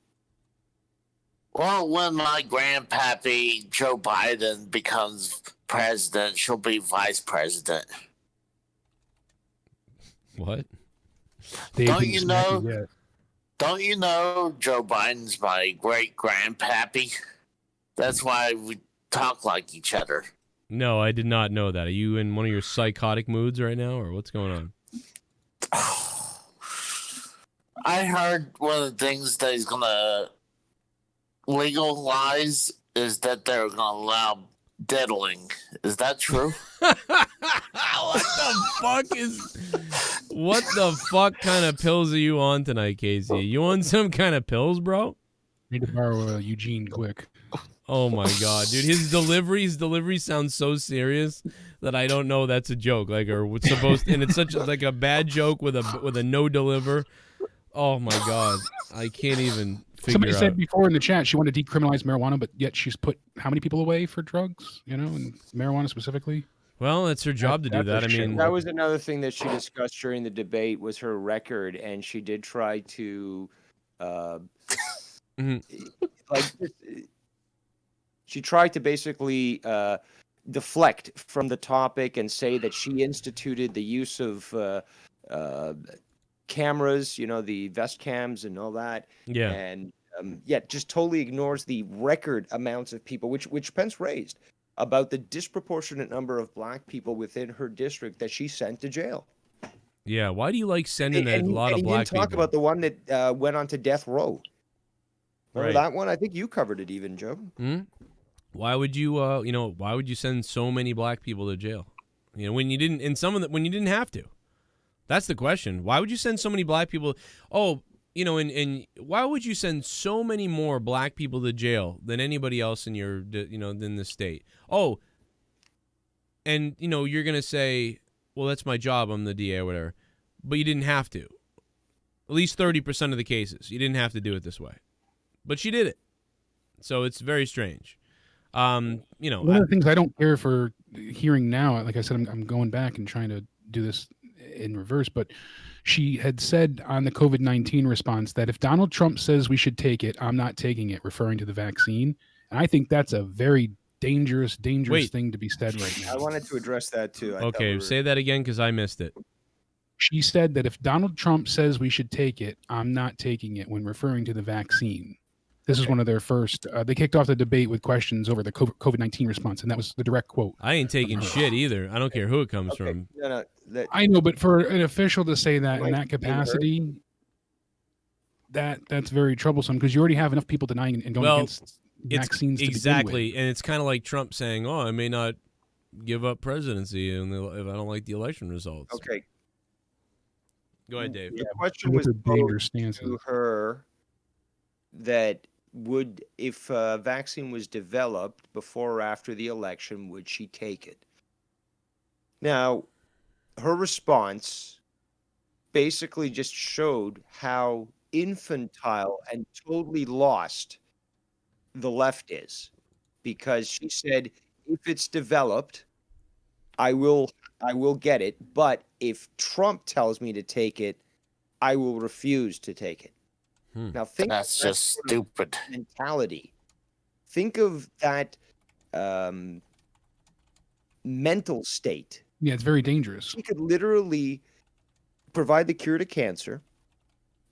[SPEAKER 7] Well, when my grandpappy Joe Biden becomes president, she'll be vice president.
[SPEAKER 1] What?
[SPEAKER 2] Dave
[SPEAKER 7] Don't
[SPEAKER 2] didn't
[SPEAKER 7] you
[SPEAKER 2] smack
[SPEAKER 7] know-
[SPEAKER 2] me yet.
[SPEAKER 7] Don't you know Joe Biden's my great grandpappy? That's why we talk like each other.
[SPEAKER 1] No, I did not know that. Are you in one of your psychotic moods right now, or what's going on?
[SPEAKER 7] I heard one of the things that he's gonna legalize is that they're gonna allow diddling. Is that true?
[SPEAKER 1] What the fuck kind of pills are you on tonight, Casey? You on some kind of pills, bro?
[SPEAKER 2] Need to borrow Eugene quick.
[SPEAKER 1] Oh my god, dude, his delivery sounds so serious that I don't know that's a joke, like, or what's supposed to, and it's such like a bad joke with a no deliver. Oh my god, I can't even figure
[SPEAKER 2] Somebody
[SPEAKER 1] out.
[SPEAKER 2] said before in the chat she wanted to decriminalize marijuana, but yet she's put how many people away for drugs? You know, and marijuana specifically.
[SPEAKER 1] Well, it's her job to do that. I mean,
[SPEAKER 3] that was another thing that she discussed during the debate was her record, and she did try to, like, she tried to basically deflect from the topic and say that she instituted the use of cameras, you know, the vest cams and all that.
[SPEAKER 1] Yeah.
[SPEAKER 3] And yet just totally ignores the record amounts of people, which Pence raised, about the disproportionate number of black people within her district that she sent to jail.
[SPEAKER 1] Yeah, why do you like sending a lot of
[SPEAKER 3] he
[SPEAKER 1] black
[SPEAKER 3] didn't talk
[SPEAKER 1] people?
[SPEAKER 3] about the one that went on to death row. Remember
[SPEAKER 1] Right.
[SPEAKER 3] that one? I think you covered it even, Joe.
[SPEAKER 1] Why would you, why would you send so many black people to jail? You know, when you didn't, when you didn't have to. That's the question. Why would you send so many black people? Oh, you know, and why would you send so many more black people to jail than anybody else in your, than the state? Oh, and, you know, you're going to say, well, that's my job. I'm the DA or whatever. But you didn't have to. At least 30% of the cases. You didn't have to do it this way. But she did it. So it's very strange. One
[SPEAKER 2] of the things I don't care for hearing now, like I said, I'm going back and trying to do this in reverse, but she had said on the COVID-19 response that if Donald Trump says we should take it, I'm not taking it, referring to the vaccine. And I think that's a very dangerous thing to be said right now.
[SPEAKER 3] I wanted to address that too.
[SPEAKER 1] Okay, say that again because I missed it.
[SPEAKER 2] She said that if Donald Trump says we should take it, I'm not taking it, when referring to the vaccine. This is one of their first. They kicked off the debate with questions over the COVID-19 response, and that was the direct quote.
[SPEAKER 1] I ain't taking shit either. I don't care who it comes from.
[SPEAKER 2] I know, but for an official to say that in that capacity, that's very troublesome because you already have enough people denying and going against vaccines.
[SPEAKER 1] Exactly, and it's kind of like Trump saying, "Oh, I may not give up presidency if I don't like the election results."
[SPEAKER 3] Okay.
[SPEAKER 1] Go ahead, Dave.
[SPEAKER 3] The question was posed to her that if a vaccine was developed before or after the election, would she take it? Now, her response basically just showed how infantile and totally lost the left is, because she said, if it's developed, I will get it, but if Trump tells me to take it, I will refuse to take it. Now think
[SPEAKER 7] that's just stupid
[SPEAKER 3] mentality. Think of that mental state.
[SPEAKER 2] Yeah, it's very dangerous.
[SPEAKER 3] She could literally provide the cure to cancer,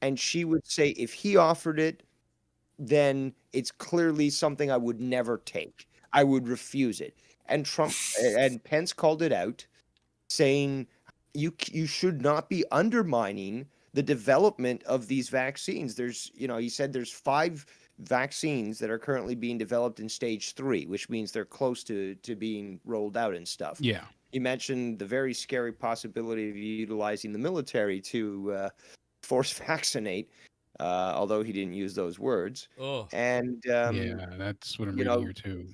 [SPEAKER 3] and she would say, if he offered it, then it's clearly something I would never take. I would refuse it. And Trump and Pence called it out, saying you should not be undermining the development of these vaccines. He said there's 5 vaccines that are currently being developed in stage 3, which means they're close to being rolled out and stuff.
[SPEAKER 2] Yeah.
[SPEAKER 3] He mentioned the very scary possibility of utilizing the military to force vaccinate, although he didn't use those words.
[SPEAKER 1] Oh.
[SPEAKER 3] And
[SPEAKER 2] yeah, that's what I'm reading here too.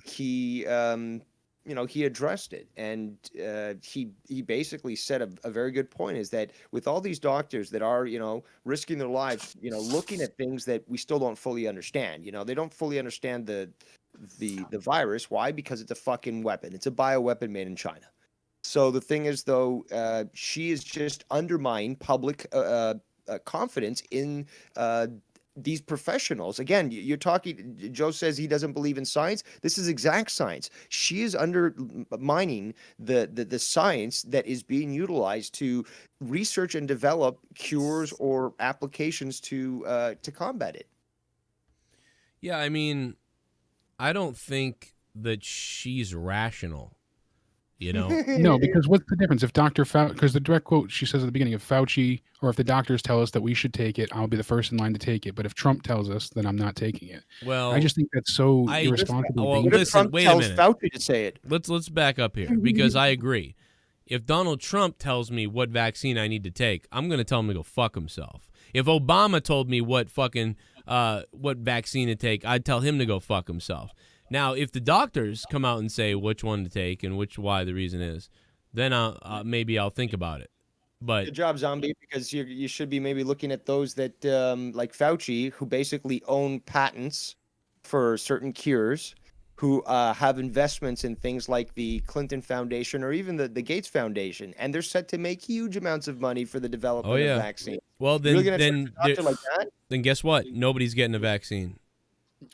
[SPEAKER 3] He addressed it, and he basically said a very good point, is that with all these doctors that are, risking their lives, looking at things that we still don't fully understand, they don't fully understand the virus. Why? Because it's a fucking weapon. It's a bioweapon made in China. So the thing is, though, she is just undermining public confidence in these professionals. Again, you're talking, Joe says he doesn't believe in science. This is exact science. She is undermining the science that is being utilized to research and develop cures or applications to combat it.
[SPEAKER 1] Yeah, I mean, I don't think that she's rational.
[SPEAKER 2] No, because what's the difference if Dr. Fauci, because the direct quote she says at the beginning, of Fauci, or if the doctors tell us that we should take it, I'll be the first in line to take it. But if Trump tells us, then I'm not taking it.
[SPEAKER 1] Well,
[SPEAKER 2] I just think that's so irresponsible.
[SPEAKER 1] Well,
[SPEAKER 3] What if Trump
[SPEAKER 1] wait a
[SPEAKER 3] tells
[SPEAKER 1] minute.
[SPEAKER 3] Fauci to say it?
[SPEAKER 1] Let's back up here, because I agree. If Donald Trump tells me what vaccine I need to take, I'm going to tell him to go fuck himself. If Obama told me what fucking what vaccine to take, I'd tell him to go fuck himself. Now, if the doctors come out and say which one to take and why the reason is, then maybe I'll think about it. But
[SPEAKER 3] good job, Zombie, because you should be maybe looking at those that like Fauci, who basically own patents for certain cures, who have investments in things like the Clinton Foundation or even the Gates Foundation, and they're set to make huge amounts of money for the development of vaccine.
[SPEAKER 1] Well,
[SPEAKER 3] Really gonna trust a doctor like that?
[SPEAKER 1] Then guess what? Nobody's getting a vaccine.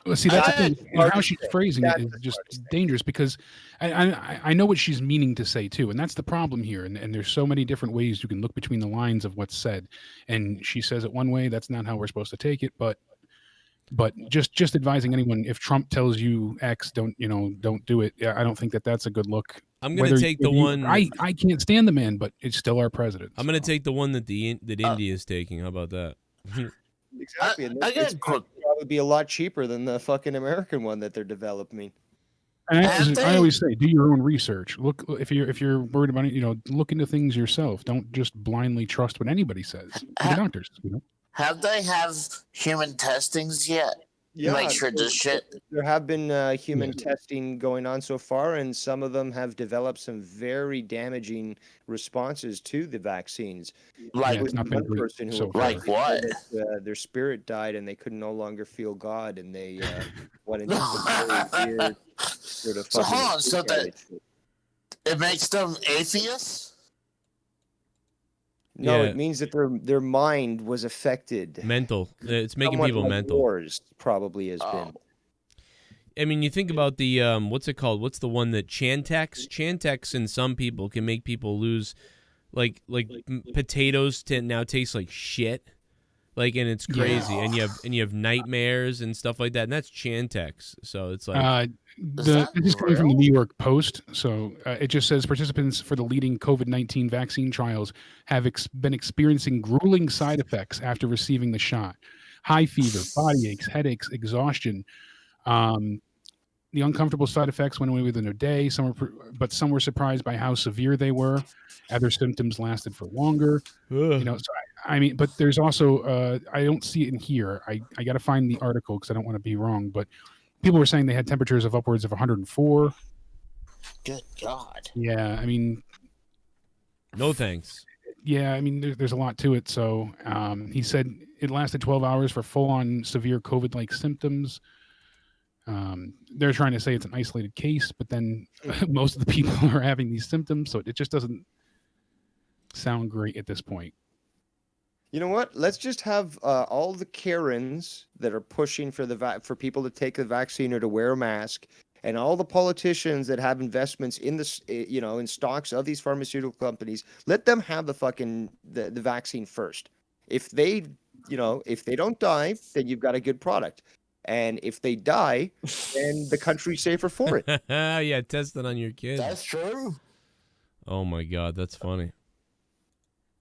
[SPEAKER 2] Well, see, that's the thing. And how she's phrasing it is just dangerous because I know what she's meaning to say too, and that's the problem here. And there's so many different ways you can look between the lines of what's said. And she says it one way, that's not how we're supposed to take it. But just advising anyone, if Trump tells you X, don't do it. I don't think that's a good look.
[SPEAKER 1] I'm gonna take the one.
[SPEAKER 2] I can't stand the man, but it's still our president.
[SPEAKER 1] I'm gonna take the one that India is taking. How about that?
[SPEAKER 3] Exactly. And it's probably be a lot cheaper than the fucking American one that they're developing.
[SPEAKER 2] And I always say, do your own research. Look, if you're worried about it, look into things yourself. Don't just blindly trust what anybody says. The doctors,
[SPEAKER 7] Have they human testings yet?
[SPEAKER 3] Yeah,
[SPEAKER 7] make sure this shit.
[SPEAKER 3] There have been human testing going on so far, and some of them have developed some very damaging responses to the vaccines.
[SPEAKER 7] Like
[SPEAKER 2] it's not been
[SPEAKER 3] one person who
[SPEAKER 7] like what?
[SPEAKER 3] Their spirit died, and they could no longer feel God, and they went into some very weird sort of.
[SPEAKER 7] So hold on, so that it makes them atheists?
[SPEAKER 3] No, it means that their mind was affected.
[SPEAKER 1] Mental. It's making people
[SPEAKER 3] like
[SPEAKER 1] mental.
[SPEAKER 3] Wars probably has been.
[SPEAKER 1] I mean, you think about the what's it called? What's the one that Chantix? Chantix in some people can make people lose, like potatoes now taste like shit, and it's crazy, and you have nightmares and stuff like that, and that's Chantix. So it's like
[SPEAKER 2] this is coming from the New York Post. So it just says participants for the leading COVID-19 vaccine trials have been experiencing grueling side effects after receiving the shot: high fever, body aches, headaches, exhaustion. The uncomfortable side effects went away within a day. Some were surprised by how severe they were. Other symptoms lasted for longer. So I mean, but there's also I don't see it in here. I got to find the article because I don't want to be wrong. But people were saying they had temperatures of upwards of 104.
[SPEAKER 7] Good God.
[SPEAKER 2] Yeah, I mean,
[SPEAKER 1] no thanks.
[SPEAKER 2] Yeah, I mean, there's a lot to it. So he said it lasted 12 hours for full-on severe COVID-like symptoms. They're trying to say it's an isolated case, but then most of the people are having these symptoms, so it just doesn't sound great at this point.
[SPEAKER 3] You know what? Let's just have all the Karens that are pushing for for people to take the vaccine or to wear a mask, and all the politicians that have investments in this, in stocks of these pharmaceutical companies. Let them have the vaccine first. If they don't die, then you've got a good product. And if they die, then the country's safer for it.
[SPEAKER 1] Yeah, test it on your kids.
[SPEAKER 7] That's true.
[SPEAKER 1] Oh my God, that's funny.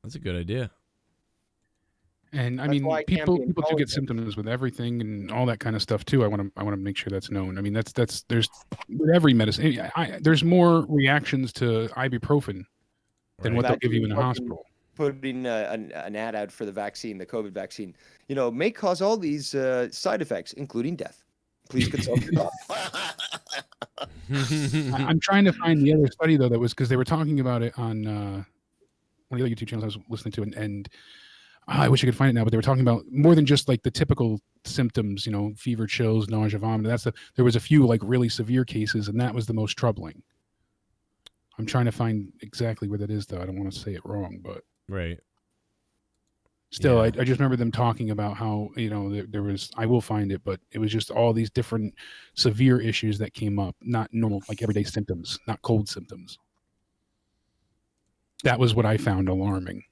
[SPEAKER 1] That's a good idea.
[SPEAKER 2] And I mean, people do get symptoms with everything and all that kind of stuff too. I want to make sure that's known. I mean, there's with every medicine. There's more reactions to ibuprofen than what they'll give you in a hospital.
[SPEAKER 3] Putting an ad out for the vaccine, the COVID vaccine, may cause all these side effects, including death. Please consult your doctor.
[SPEAKER 2] I'm trying to find the other study though that was because they were talking about it on one of the other YouTube channels I was listening to, and I wish I could find it now, but they were talking about more than just like the typical symptoms, fever, chills, nausea, vomit. There was a few like really severe cases, and that was the most troubling. I'm trying to find exactly where that is though. I don't want to say it wrong, but.
[SPEAKER 1] Right.
[SPEAKER 2] Still,
[SPEAKER 1] Yeah.
[SPEAKER 2] I just remember them talking about how, there was, I will find it, but it was just all these different severe issues that came up, not normal, like everyday symptoms, not cold symptoms. That was what I found alarming.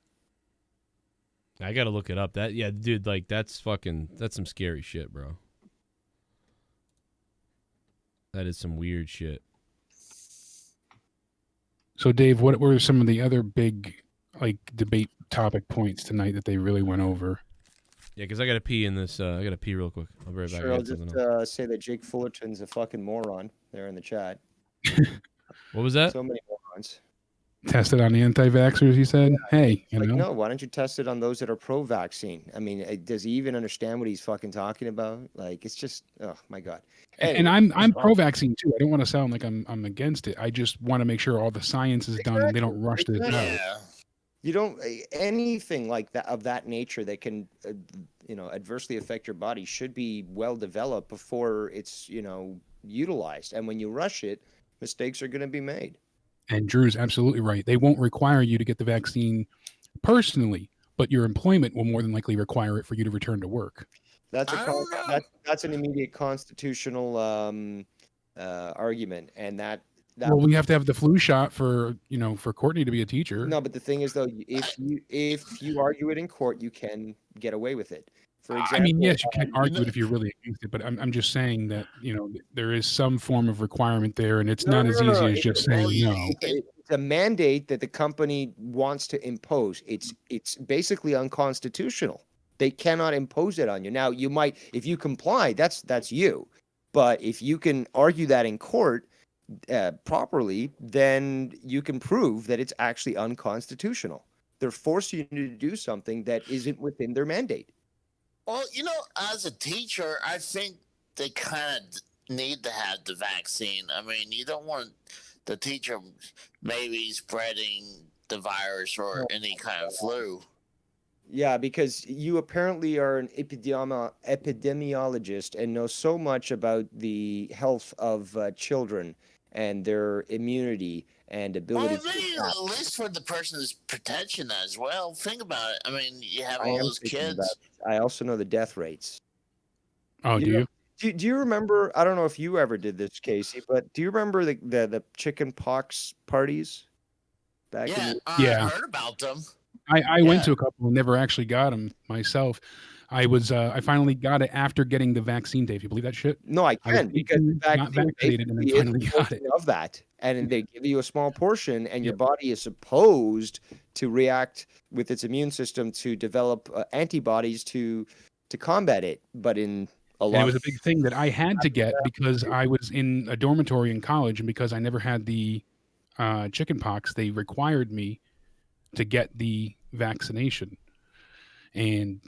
[SPEAKER 1] I got to look it up. Dude, that's some scary shit, bro. That is some weird shit.
[SPEAKER 2] So, Dave, what were some of the other big debate topic points tonight that they really went over?
[SPEAKER 1] Yeah, because I got to pee in this. I got to pee real quick. I'll be right back.
[SPEAKER 3] Sure, I'll just say that Jake Fullerton's a fucking moron there in the chat.
[SPEAKER 1] What was that?
[SPEAKER 3] So many morons.
[SPEAKER 2] Test it on the anti-vaxxers, you said? Hey, you
[SPEAKER 3] Like,
[SPEAKER 2] know?
[SPEAKER 3] no, why don't you test it on those that are pro-vaccine? I mean, does he even understand what he's fucking talking about? Like, it's just, oh my god.
[SPEAKER 2] And
[SPEAKER 3] Anyway,
[SPEAKER 2] I'm pro-vaccine too. I don't want to sound like I'm against it. I just want to make sure all the science is done and they don't rush this out.
[SPEAKER 7] Yeah.
[SPEAKER 3] you don't anything like that of that nature that can, adversely affect your body should be well developed before it's utilized. And when you rush it, mistakes are going to be made.
[SPEAKER 2] And Drew's absolutely right. They won't require you to get the vaccine personally, but your employment will more than likely require it for you to return to work.
[SPEAKER 3] That's
[SPEAKER 7] I don't know.
[SPEAKER 3] that's an immediate constitutional argument, and that
[SPEAKER 2] Well, we have to have the flu shot for Courtney to be a teacher.
[SPEAKER 3] no. But the thing is, though, if you argue it in court, you can get away with it. For example,
[SPEAKER 2] I mean, yes, you can't argue it if you're really against it, but I'm just saying that there is some form of requirement there, and it's not as easy as just saying no.
[SPEAKER 3] It's a mandate that the company wants to impose. It's basically unconstitutional. They cannot impose it on you. Now, you might, if you comply, that's you. But if you can argue that in court properly, then you can prove that it's actually unconstitutional. They're forcing you to do something that isn't within their mandate.
[SPEAKER 7] Well, as a teacher, I think they kind of need to have the vaccine. I mean, you don't want the teacher maybe spreading the virus or any kind of flu.
[SPEAKER 3] Yeah, because you apparently are an epidemiologist and know so much about the health of children and their immunity and ability.
[SPEAKER 7] Well, maybe at least for the person's protection as well. Think about it. I mean, you have
[SPEAKER 3] I
[SPEAKER 7] all
[SPEAKER 3] am
[SPEAKER 7] those
[SPEAKER 3] thinking
[SPEAKER 7] kids.
[SPEAKER 3] about it. I also know the death rates.
[SPEAKER 2] Oh, do you?
[SPEAKER 3] Do you remember? I don't know if you ever did this, Casey, but do you remember the chicken pox parties back in
[SPEAKER 7] Yeah,
[SPEAKER 3] the
[SPEAKER 7] I heard about them.
[SPEAKER 2] I went to a couple and never actually got them myself. I finally got it after getting the vaccine. Dave, you believe that shit?
[SPEAKER 3] No, I can, because the
[SPEAKER 2] not
[SPEAKER 3] vaccine
[SPEAKER 2] vaccinated and then
[SPEAKER 3] basically is
[SPEAKER 2] finally
[SPEAKER 3] a
[SPEAKER 2] got
[SPEAKER 3] portion
[SPEAKER 2] it.
[SPEAKER 3] of that, and they give you a small portion, and your body is supposed to react with its immune system to develop antibodies to combat it. But in a lot,
[SPEAKER 2] And it was a big thing that I had to get because I was in a dormitory in college, and because I never had the chicken pox, they required me to get the vaccination. And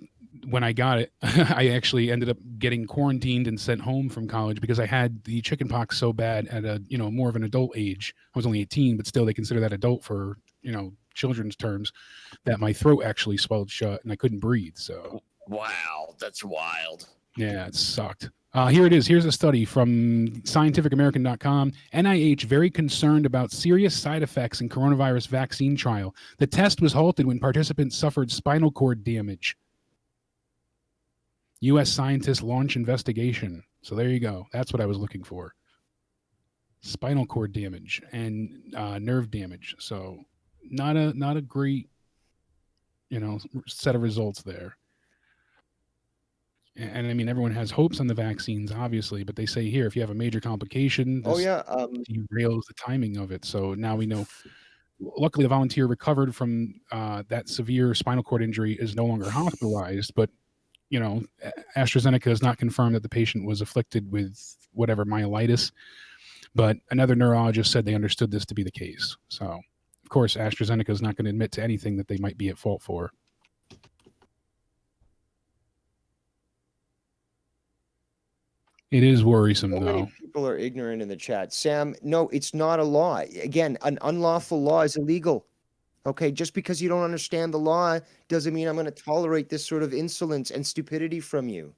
[SPEAKER 2] when I got it, I actually ended up getting quarantined and sent home from college because I had the chicken pox so bad at a more of an adult age. I was only 18, but still they consider that adult for children's terms, that my throat actually swelled shut and I couldn't breathe. So
[SPEAKER 7] wow, that's wild.
[SPEAKER 2] Yeah, it sucked. Here it is. Here's a study from scientificamerican.com. NIH very concerned about serious side effects in coronavirus vaccine trial. The test was halted when participants suffered spinal cord damage. U.S. scientists launch investigation. So there you go. That's what I was looking for. Spinal cord damage and nerve damage. So not a great, set of results there. And I mean, everyone has hopes on the vaccines, obviously, but they say here, if you have a major complication, this derails the timing of it. So now we know. Luckily, the volunteer recovered from that severe spinal cord injury, is no longer hospitalized. But AstraZeneca has not confirmed that the patient was afflicted with whatever myelitis. But another neurologist said they understood this to be the case. So, of course, AstraZeneca is not going to admit to anything that they might be at fault for. It is worrisome, though.
[SPEAKER 3] Many people are ignorant in the chat. Sam, no, it's not a law. Again, an unlawful law is illegal. Okay, just because you don't understand the law doesn't mean I'm going to tolerate this sort of insolence and stupidity from you.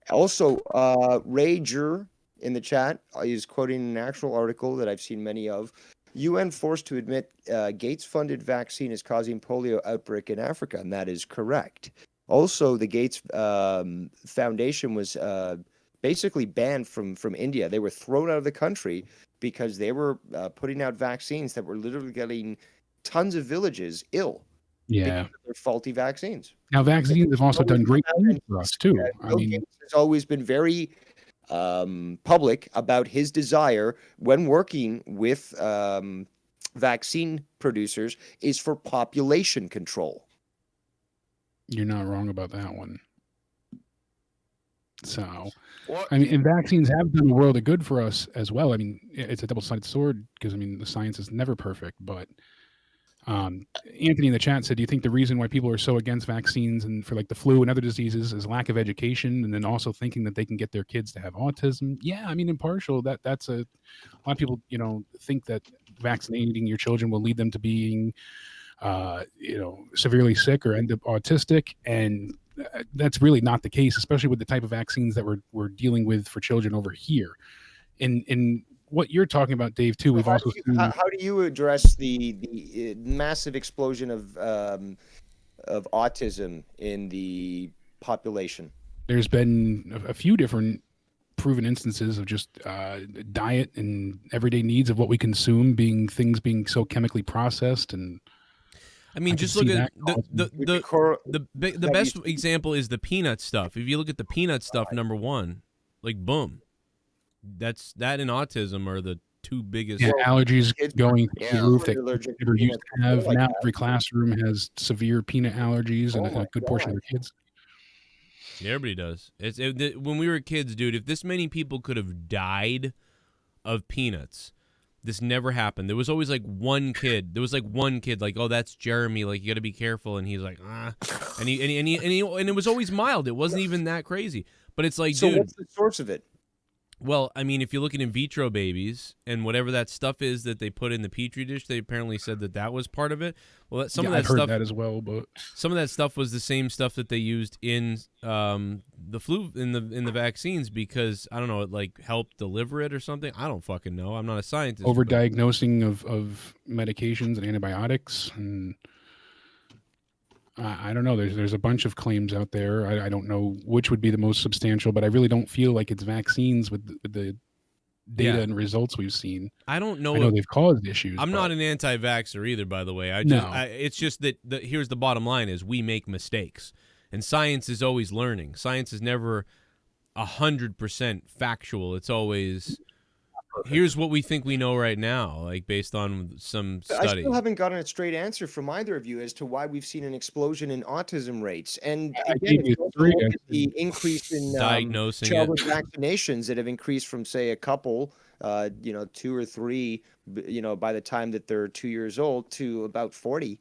[SPEAKER 3] Also, Rager in the chat is quoting an actual article that I've seen many of. UN forced to admit Gates-funded vaccine is causing polio outbreak in Africa, and that is correct. Also, the Gates Foundation was basically banned from India. They were thrown out of the country because they were putting out vaccines that were literally getting tons of villages ill.
[SPEAKER 2] Yeah,
[SPEAKER 3] because of their faulty vaccines.
[SPEAKER 2] Now, vaccines have also done great things for us too.
[SPEAKER 3] Bill Gates has always been very public about his desire when working with vaccine producers is for population control.
[SPEAKER 2] You're not wrong about that one. So,
[SPEAKER 7] What?
[SPEAKER 2] I mean, and vaccines have done a world of good for us as well. I mean, it's a double-sided sword because, I mean, the science is never perfect. But Anthony in the chat said, do you think the reason why people are so against vaccines and for like the flu and other diseases is lack of education and then also thinking that they can get their kids to have autism? Yeah, I mean, impartial, that's a lot of people, think that vaccinating your children will lead them to being, severely sick or end up autistic. And that's really not the case, especially with the type of vaccines that we're dealing with for children over here. In what you're talking about, Dave, too, we've also seen.
[SPEAKER 3] How do you address the massive explosion of autism in the population?
[SPEAKER 2] There's been a few different proven instances of just diet and everyday needs of what we consume being so chemically processed. And
[SPEAKER 1] I mean, just look at the best example is the peanut stuff. If you look at the peanut stuff, number one, like boom, that and autism are the two biggest.
[SPEAKER 2] Yeah, allergies going through the roof that
[SPEAKER 3] allergic
[SPEAKER 2] never used to have.
[SPEAKER 3] like
[SPEAKER 2] Now
[SPEAKER 3] that.
[SPEAKER 2] every classroom has severe peanut allergies, and a good portion of the kids.
[SPEAKER 1] Everybody does. When we were kids, dude, if this many people could have died of peanuts, this never happened. There was always like one kid. Like, oh, that's Jeremy. Like, you got to be careful. And he's like, and it was always mild. It wasn't even that crazy. But it's like,
[SPEAKER 3] so
[SPEAKER 1] dude,
[SPEAKER 3] what's the source of it?
[SPEAKER 1] Well, I mean, if you look at in vitro babies and whatever that stuff is that they put in the petri dish, they apparently said that was part of it. Well,
[SPEAKER 2] I've heard that as well, but
[SPEAKER 1] some of that stuff was the same stuff that they used in the flu in the vaccines because I don't know, it like helped deliver it or something. I don't fucking know. I'm not a scientist.
[SPEAKER 2] Overdiagnosing of medications and antibiotics, and I don't know. There's a bunch of claims out there. I don't know which would be the most substantial, but I really don't feel like it's vaccines with the data and results we've seen.
[SPEAKER 1] I don't know.
[SPEAKER 2] I know they've caused issues.
[SPEAKER 1] I'm not an anti-vaxxer either, by the way. It's just that here's the bottom line: is we make mistakes, and science is always learning. Science is never 100% factual. It's always here's what we think we know right now, like based on some study.
[SPEAKER 3] I still haven't gotten a straight answer from either of you as to why we've seen an explosion in autism rates. And again, if you look at the increase in
[SPEAKER 1] diagnosing
[SPEAKER 3] childhood vaccinations that have increased from, say, a couple, 2 or 3, by the time that they're 2 years old to about 40.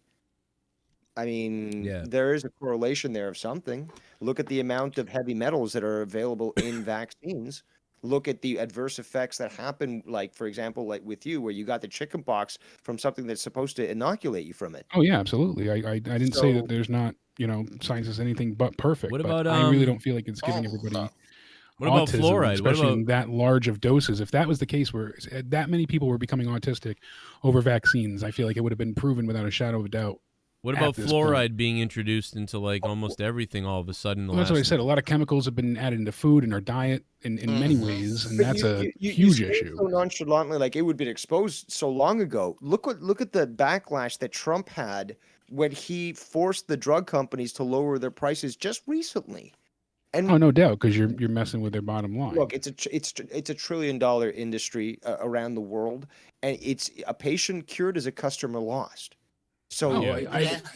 [SPEAKER 3] I mean, there is a correlation there of something. Look at the amount of heavy metals that are available in vaccines. Look at the adverse effects that happen, like, for example, like with you, where you got the chicken pox from something that's supposed to inoculate you from it.
[SPEAKER 2] Oh, yeah, absolutely. I didn't say that there's not, science is anything but perfect.
[SPEAKER 1] What about,
[SPEAKER 2] I really don't feel like it's giving everybody
[SPEAKER 1] what about
[SPEAKER 2] autism,
[SPEAKER 1] fluoride?
[SPEAKER 2] Especially in that large of doses. If that was the case where that many people were becoming autistic over vaccines, I feel like it would have been proven without a shadow of a doubt.
[SPEAKER 1] What about fluoride being introduced into like almost everything all of a sudden?
[SPEAKER 2] That's what I said. A lot of chemicals have been added into food and our diet in many ways, and that's a huge issue.
[SPEAKER 3] So nonchalantly, like it would be exposed so long ago. Look at the backlash that Trump had when he forced the drug companies to lower their prices just recently. And
[SPEAKER 2] no doubt, because you're messing with their bottom line.
[SPEAKER 3] Look, it's a $1 trillion industry around the world, and it's a patient cured is a customer lost. So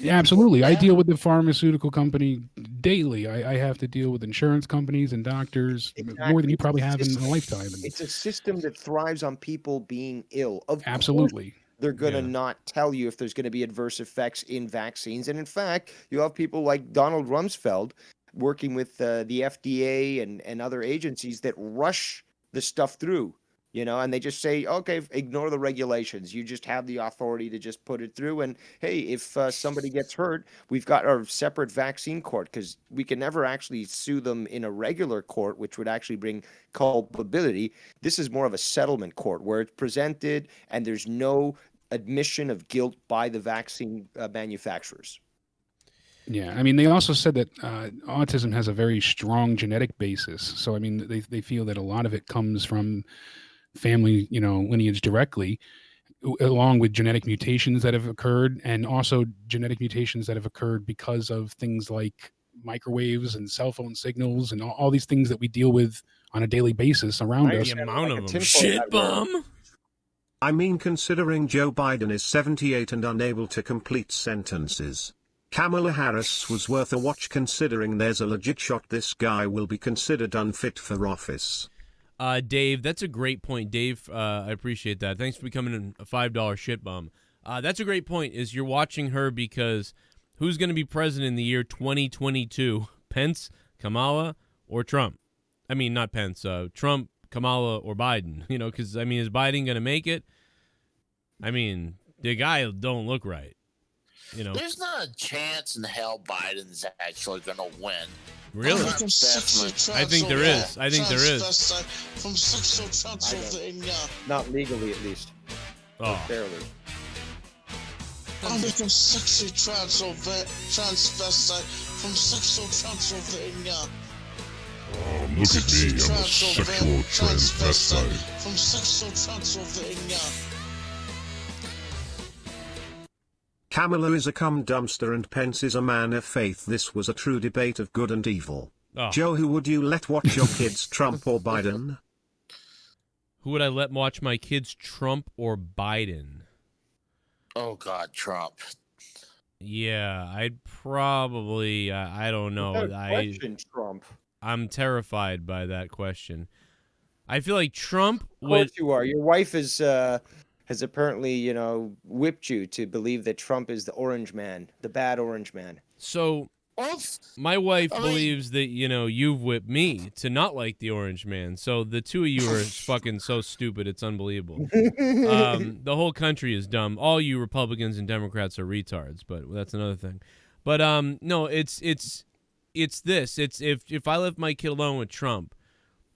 [SPEAKER 2] absolutely. I deal with the pharmaceutical company daily. I have to deal with insurance companies and doctors more than you probably have in a lifetime.
[SPEAKER 3] It's a system that thrives on people being ill.
[SPEAKER 2] Absolutely.
[SPEAKER 3] They're going to not tell you if there's going to be adverse effects in vaccines. And in fact, you have people like Donald Rumsfeld working with the FDA and other agencies that rush the stuff through. And they just say, okay, ignore the regulations. You just have the authority to just put it through. And hey, if somebody gets hurt, we've got our separate vaccine court because we can never actually sue them in a regular court, which would actually bring culpability. This is more of a settlement court where it's presented and there's no admission of guilt by the vaccine manufacturers.
[SPEAKER 2] Yeah, I mean, they also said that autism has a very strong genetic basis. So, I mean, they feel that a lot of it comes from family, lineage directly, along with genetic mutations that have occurred, and also genetic mutations that have occurred because of things like microwaves and cell phone signals and all these things that we deal with on a daily basis around us.
[SPEAKER 1] The amount of them. Shit bomb.
[SPEAKER 5] I mean, considering Joe Biden is 78 and unable to complete sentences. Kamala Harris was worth a watch considering there's a legit shot this guy will be considered unfit for office.
[SPEAKER 1] Dave, that's a great point. Dave, I appreciate that. Thanks for becoming a $5 shit bum. That's a great point, is you're watching her because who's going to be president in the year 2022? Pence, Kamala, or Trump? I mean, not Pence. Trump, Kamala, or Biden. You know, because, I mean, is Biden going to make it? I mean, the guy don't look right. You know,
[SPEAKER 7] There's not a chance in hell Biden's actually going to win.
[SPEAKER 1] Really? I think there is. I think there is.
[SPEAKER 8] From sexual Transylvania.
[SPEAKER 3] Not legally, at least.
[SPEAKER 1] Oh.
[SPEAKER 3] Barely.
[SPEAKER 8] I'm making sexy transvestite from sexual Transylvania.
[SPEAKER 6] Look at me, I'm a sexual transvestite.
[SPEAKER 8] From sexual Transylvania.
[SPEAKER 5] Kamala is a cum dumpster and Pence is a man of faith. This was a true debate of good and evil.
[SPEAKER 1] Oh.
[SPEAKER 5] Joe, who would you let watch your kids, Trump or Biden?
[SPEAKER 1] Who would I let watch my kids, Trump or Biden?
[SPEAKER 7] Oh, God, Trump.
[SPEAKER 1] Yeah, I'd probably, I don't know.
[SPEAKER 3] Question, Trump.
[SPEAKER 1] I'm terrified by that question. I feel like Trump
[SPEAKER 3] Of
[SPEAKER 1] would...
[SPEAKER 3] course you are. Your wife is... has apparently, you know, whipped you to believe that Trump is the orange man, the bad orange man.
[SPEAKER 1] So, my wife believes that, you know, you've whipped me to not like the orange man. So, the two of you are fucking so stupid, it's unbelievable. The whole country is dumb. All you Republicans and Democrats are retards, but that's another thing. But, no, it's this. It's if I left my kid alone with Trump,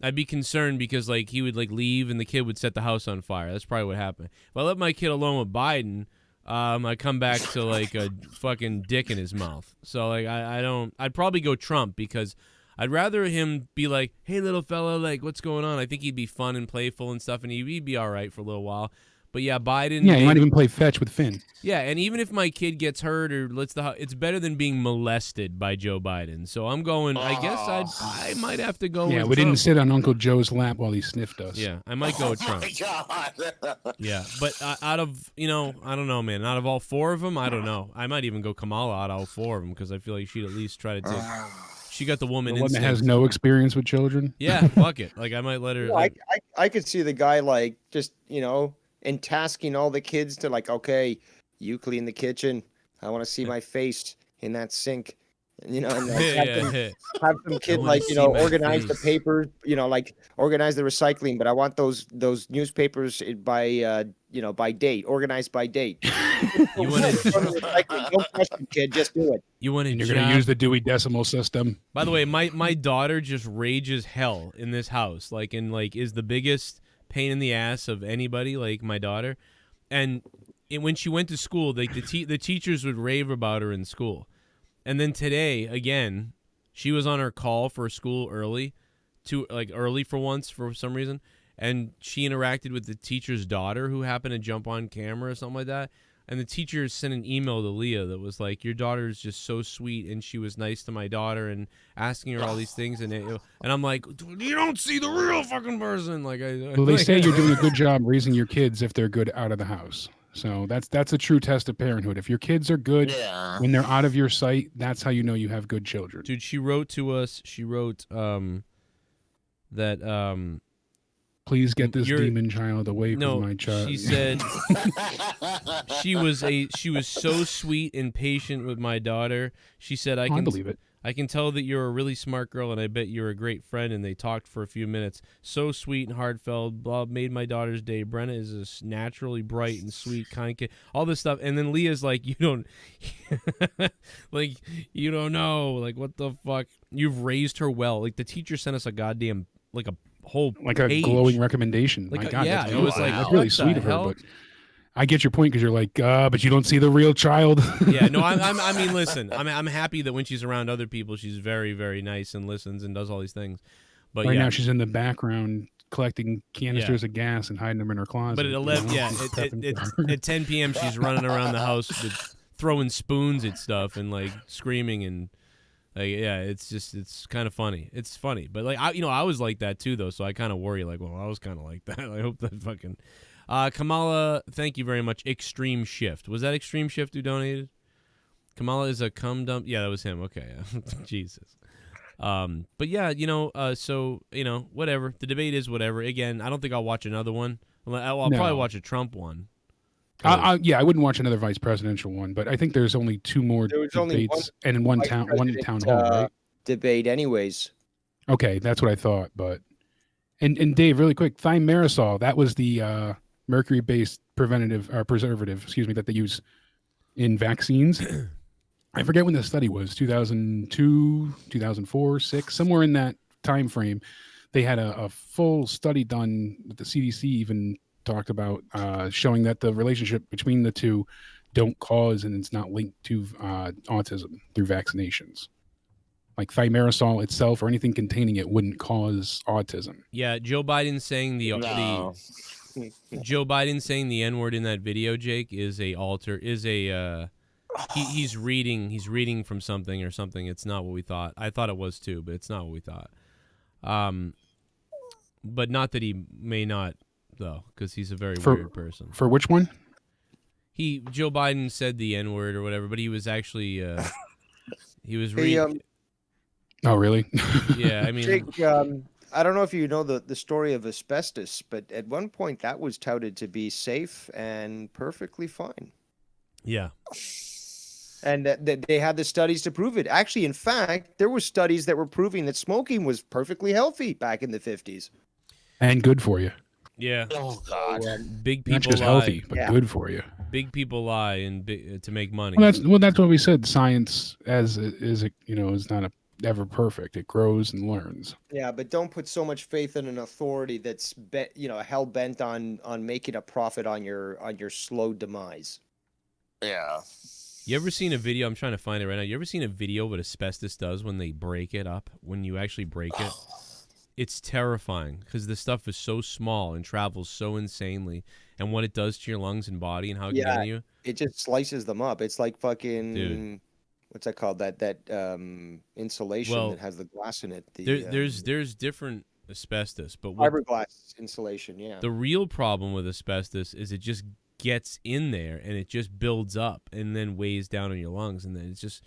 [SPEAKER 1] I'd be concerned because, like, he would, like, leave and the kid would set the house on fire. That's probably what happened. If I let my kid alone with Biden, I come back to, like, a fucking dick in his mouth. So, like, I'd probably go Trump because I'd rather him be like, hey, little fella, like, what's going on? I think he'd be fun and playful and stuff, and he'd be all right for a little while. But, yeah, Biden...
[SPEAKER 2] Yeah, he might even play fetch with Finn.
[SPEAKER 1] Yeah, and even if my kid gets hurt or it's better than being molested by Joe Biden. So I'm going. I guess I might have to go.
[SPEAKER 2] Yeah,
[SPEAKER 1] with
[SPEAKER 2] we
[SPEAKER 1] Trump.
[SPEAKER 2] didn't sit on Uncle Joe's lap while he sniffed us.
[SPEAKER 1] Yeah, I might go with Trump.
[SPEAKER 7] My God.
[SPEAKER 1] Yeah, but out of I don't know, man. Out of all four of them, I don't know. I might even go Kamala out of all four of them because I feel like she'd at least try to take. She got the woman
[SPEAKER 2] The one that
[SPEAKER 1] instinct.
[SPEAKER 2] has no experience with children.
[SPEAKER 1] Yeah, fuck it. Like I might let her.
[SPEAKER 3] Well, I could see the guy like just, you know, and tasking all the kids to like, okay, you clean the kitchen. I want to see my face in that sink. You know, and like have some kid like, you know, organize the papers, you know, like organize the recycling, but I want those newspapers by you know, by date, organized by date.
[SPEAKER 1] You want to
[SPEAKER 3] Don't question, kid, just do it.
[SPEAKER 1] You want to?
[SPEAKER 2] You're going to use the Dewey Decimal System.
[SPEAKER 1] By the way, my daughter just rages hell in this house. Like, and like is the biggest pain in the ass of anybody. Like my daughter, and when she went to school, like the teachers would rave about her in school. And then today, again, she was on her call for school early for once for some reason, and she interacted with the teacher's daughter who happened to jump on camera or something like that. And the teacher sent an email to Leah that was like, your daughter is just so sweet, and she was nice to my daughter and asking her all these things. And I'm like, you don't see the real fucking person. Like,
[SPEAKER 2] Well, they say you're doing a good job raising your kids if they're good out of the house. So that's a true test of parenthood. If your kids are good when they're out of your sight, that's how you know you have good children.
[SPEAKER 1] Dude, she wrote to us. She wrote that
[SPEAKER 2] please get this demon child away from my child.
[SPEAKER 1] She said she was so sweet and patient with my daughter. She said I
[SPEAKER 2] believe it.
[SPEAKER 1] I can tell that you're a really smart girl, and I bet you're a great friend. And they talked for a few minutes. So sweet and heartfelt. Blah, made my daughter's day. Brenna is a naturally bright and sweet, kind kid. All this stuff. And then Leah's like, you don't know. Like, what the fuck? You've raised her well. Like, the teacher sent us a goddamn, like a whole
[SPEAKER 2] a glowing recommendation.
[SPEAKER 1] Like
[SPEAKER 2] my God,
[SPEAKER 1] yeah, it was like,
[SPEAKER 2] that's really sweet of her. But I get your point because you're like, but you don't see the real child.
[SPEAKER 1] Yeah, no, I mean, listen, I'm happy that when she's around other people, she's very, very nice and listens and does all these things. But
[SPEAKER 2] right now, she's in the background collecting canisters of gas and hiding them in her closet.
[SPEAKER 1] But at 11, at 10 p.m., she's running around the house throwing spoons at stuff and like screaming and. It's kind of funny. It's funny, but like I was like that too, though. So I kind of worry, like, well, I was kind of like that. I hope that fucking Kamala. Thank you very much. Extreme Shift, was that Extreme Shift who donated? Kamala is a cum dump. Yeah, that was him. Okay, Jesus. But yeah, so whatever. The debate is whatever. Again, I don't think I'll watch another one. I'll probably watch a Trump one.
[SPEAKER 2] Yeah, I wouldn't watch another vice presidential one, but I think there's only 2 more debates and in one town hall, right?
[SPEAKER 3] Debate, anyways.
[SPEAKER 2] Okay, that's what I thought. But and Dave, really quick, thimerosal, that was the mercury-based preservative, that they use in vaccines. I forget when the study was, 2002, 2004, 6, somewhere in that time frame. They had a full study done that the CDC even talked about, showing that the relationship between the two don't cause and it's not linked to autism through vaccinations. Like thimerosal itself or anything containing it wouldn't cause autism.
[SPEAKER 1] Yeah, Joe Biden saying Joe Biden saying the N-word in that video, Jake, is he's reading from something or something. It's not what we thought. I thought it was too, but it's not what we thought. But not that he may not though, because he's a very weird person.
[SPEAKER 2] For which one?
[SPEAKER 1] Joe Biden said the N-word or whatever, but he was actually he was reading.
[SPEAKER 2] Oh, really?
[SPEAKER 1] Yeah, I mean,
[SPEAKER 3] Jake, I don't know if you know the story of asbestos, but at one point that was touted to be safe and perfectly fine.
[SPEAKER 1] Yeah.
[SPEAKER 3] And that they had the studies to prove it. Actually, in fact, there were studies that were proving that smoking was perfectly healthy back in the 50s.
[SPEAKER 2] And good for you.
[SPEAKER 1] Yeah.
[SPEAKER 7] Oh God.
[SPEAKER 1] Big people
[SPEAKER 2] Not just
[SPEAKER 1] lie.
[SPEAKER 2] healthy, but good for you.
[SPEAKER 1] Big people lie and to make money.
[SPEAKER 2] Well, that's what we said. Science is not ever perfect. It grows and learns.
[SPEAKER 3] Yeah, but don't put so much faith in an authority that's hell bent on making a profit on your slow demise.
[SPEAKER 7] Yeah.
[SPEAKER 1] You ever seen a video? I'm trying to find it right now. You ever seen a video of what asbestos does when they break it up? When you actually break it, it's terrifying because the stuff is so small and travels so insanely, and what it does to your lungs and body and how it can get you.
[SPEAKER 3] It just slices them up. It's like fucking.
[SPEAKER 1] Dude.
[SPEAKER 3] What's that called? That insulation that has the glass in it.
[SPEAKER 1] There's different asbestos, but
[SPEAKER 3] fiberglass insulation. Yeah.
[SPEAKER 1] The real problem with asbestos is it just gets in there and it just builds up and then weighs down on your lungs, and then it's just,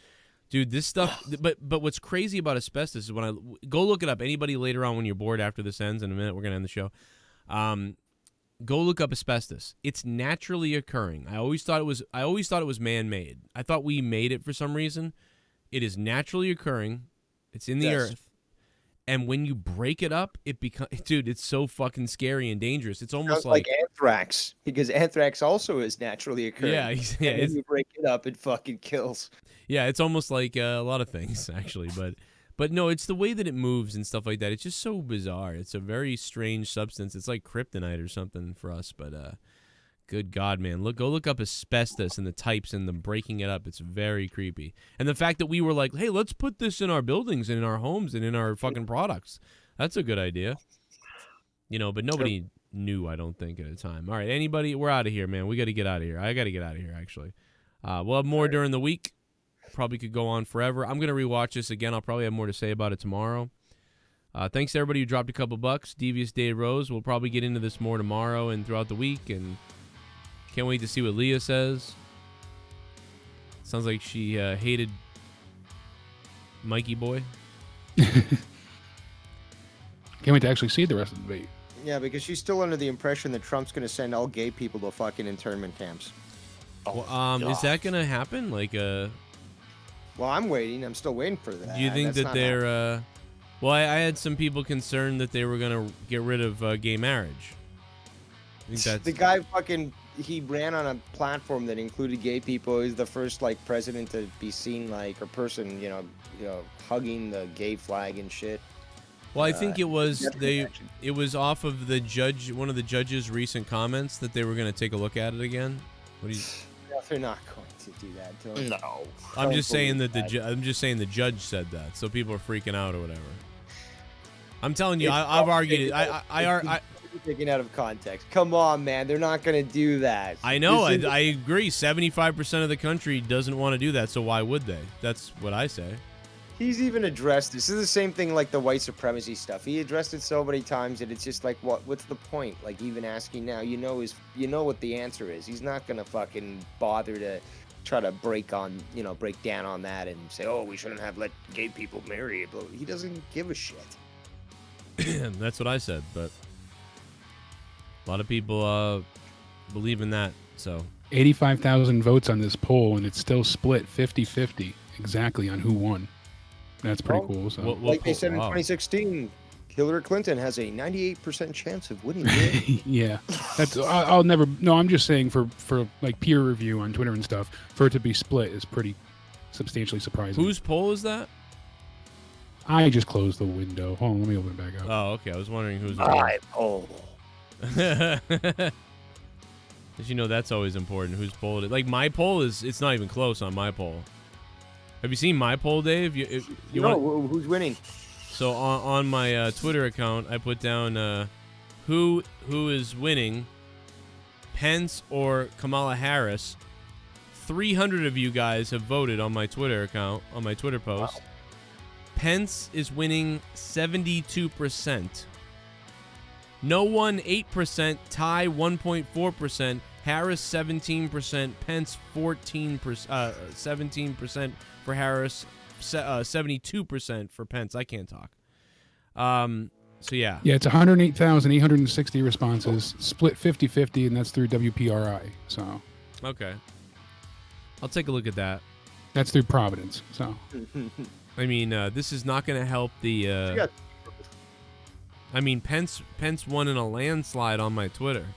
[SPEAKER 1] dude, this stuff. But what's crazy about asbestos is when I go look it up. Anybody later on when you're bored after this ends in a minute, we're gonna end the show. Go look up asbestos. It's naturally occurring. I always thought it was man-made. I thought we made it for some reason. It is naturally occurring. It's in the earth. And when you break it up, it becomes, dude, it's so fucking scary and dangerous. It's almost
[SPEAKER 3] like anthrax, because anthrax also is naturally occurring.
[SPEAKER 1] Yeah,
[SPEAKER 3] and when you break it up, it fucking kills.
[SPEAKER 1] Yeah, it's almost like a lot of things actually, but no, it's the way that it moves and stuff like that. It's just so bizarre. It's a very strange substance. It's like kryptonite or something for us, but good God, man. Go look up asbestos and the types and the breaking it up. It's very creepy. And the fact that we were like, hey, let's put this in our buildings and in our homes and in our fucking products. That's a good idea. But nobody knew, I don't think, at the time. All right, anybody? We're out of here, man. We got to get out of here. I got to get out of here, actually. We'll have more during the week. Probably could go on forever. I'm going to rewatch this again. I'll probably have more to say about it tomorrow. Thanks to everybody who dropped a couple bucks. Devious Dave Rose. We'll probably get into this more tomorrow and throughout the week, and can't wait to see what Leah says. Sounds like she hated Mikey Boy.
[SPEAKER 2] Can't wait to actually see the rest of the debate.
[SPEAKER 3] Yeah, because she's still under the impression that Trump's going to send all gay people to fucking internment camps.
[SPEAKER 1] Is that going to happen?
[SPEAKER 3] Well, I'm waiting. I'm still waiting for that.
[SPEAKER 1] Do you think that they're... I had some people concerned that they were going to get rid of gay marriage. I think that's...
[SPEAKER 3] The guy he ran on a platform that included gay people. He's the first, president to be seen, or person, hugging the gay flag and shit.
[SPEAKER 1] Well, I think it was off of one of the judge's recent comments that they were going to take a look at it again.
[SPEAKER 3] No, they're not going to do that.
[SPEAKER 7] No.
[SPEAKER 1] I'm just saying that the judge said that, so people are freaking out or whatever. I'm telling you, I've argued it. I
[SPEAKER 3] taken out of context. Come on, man. They're not going to do that.
[SPEAKER 1] I know. I agree. 75% of the country doesn't want to do that, so why would they? That's what I say.
[SPEAKER 3] He's even addressed this. This is the same thing like the white supremacy stuff. He addressed it so many times that it's just like, what's the point? Even asking now, you know what the answer is. He's not going to fucking bother to try to break down on that and say, oh, we shouldn't have let gay people marry. But he doesn't give a shit.
[SPEAKER 1] That's what I said, but a lot of people believe in that. So
[SPEAKER 2] 85,000 votes on this poll, and it's still split 50-50 exactly on who won. That's pretty cool. So.
[SPEAKER 3] Like they said in 2016, Hillary Clinton has a 98% chance of winning.
[SPEAKER 2] Yeah, that's I'll never. No, I'm just saying for like peer review on Twitter and stuff, for it to be split is pretty substantially surprising.
[SPEAKER 1] Whose poll is that?
[SPEAKER 2] I just closed the window. Hold on, let me open it back up.
[SPEAKER 1] Oh, okay. I was wondering whose
[SPEAKER 3] My poll.
[SPEAKER 1] As you know, that's always important. Whose poll it is. Like my poll it's not even close on my poll. Have you seen my poll, Dave?
[SPEAKER 3] Who's winning?
[SPEAKER 1] So on my Twitter account, I put down who is winning, Pence or Kamala Harris. 300 of you guys have voted on my Twitter account, on my Twitter post. Wow. Pence is winning 72%. No one 8%, tie 1.4%, Harris 17%, Pence 17% for Harris, 72% for Pence. I can't talk. So yeah.
[SPEAKER 2] Yeah, it's 108,860 responses, split 50-50, and that's through WPRI. So.
[SPEAKER 1] Okay. I'll take a look at that.
[SPEAKER 2] That's through Providence. So.
[SPEAKER 1] I mean, this is not going to help the. I mean, Pence won in a landslide on my Twitter.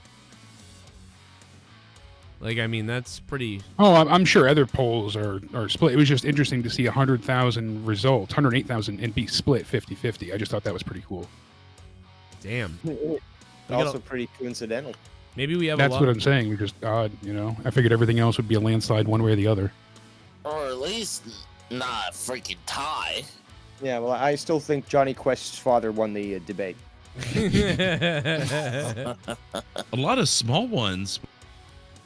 [SPEAKER 1] Like, I mean, that's pretty.
[SPEAKER 2] Oh, I'm sure other polls are split. It was just interesting to see 100,000 results, 108,000, and be split 50-50. I just thought that was pretty cool.
[SPEAKER 1] Damn.
[SPEAKER 3] Also pretty coincidental.
[SPEAKER 1] Maybe we have.
[SPEAKER 2] That's what I'm saying. We're just odd, you know. I figured everything else would be a landslide one way or the other.
[SPEAKER 7] Or at least not a freaking tie.
[SPEAKER 3] Yeah, well, I still think Johnny Quest's father won the debate.
[SPEAKER 9] A lot of small ones.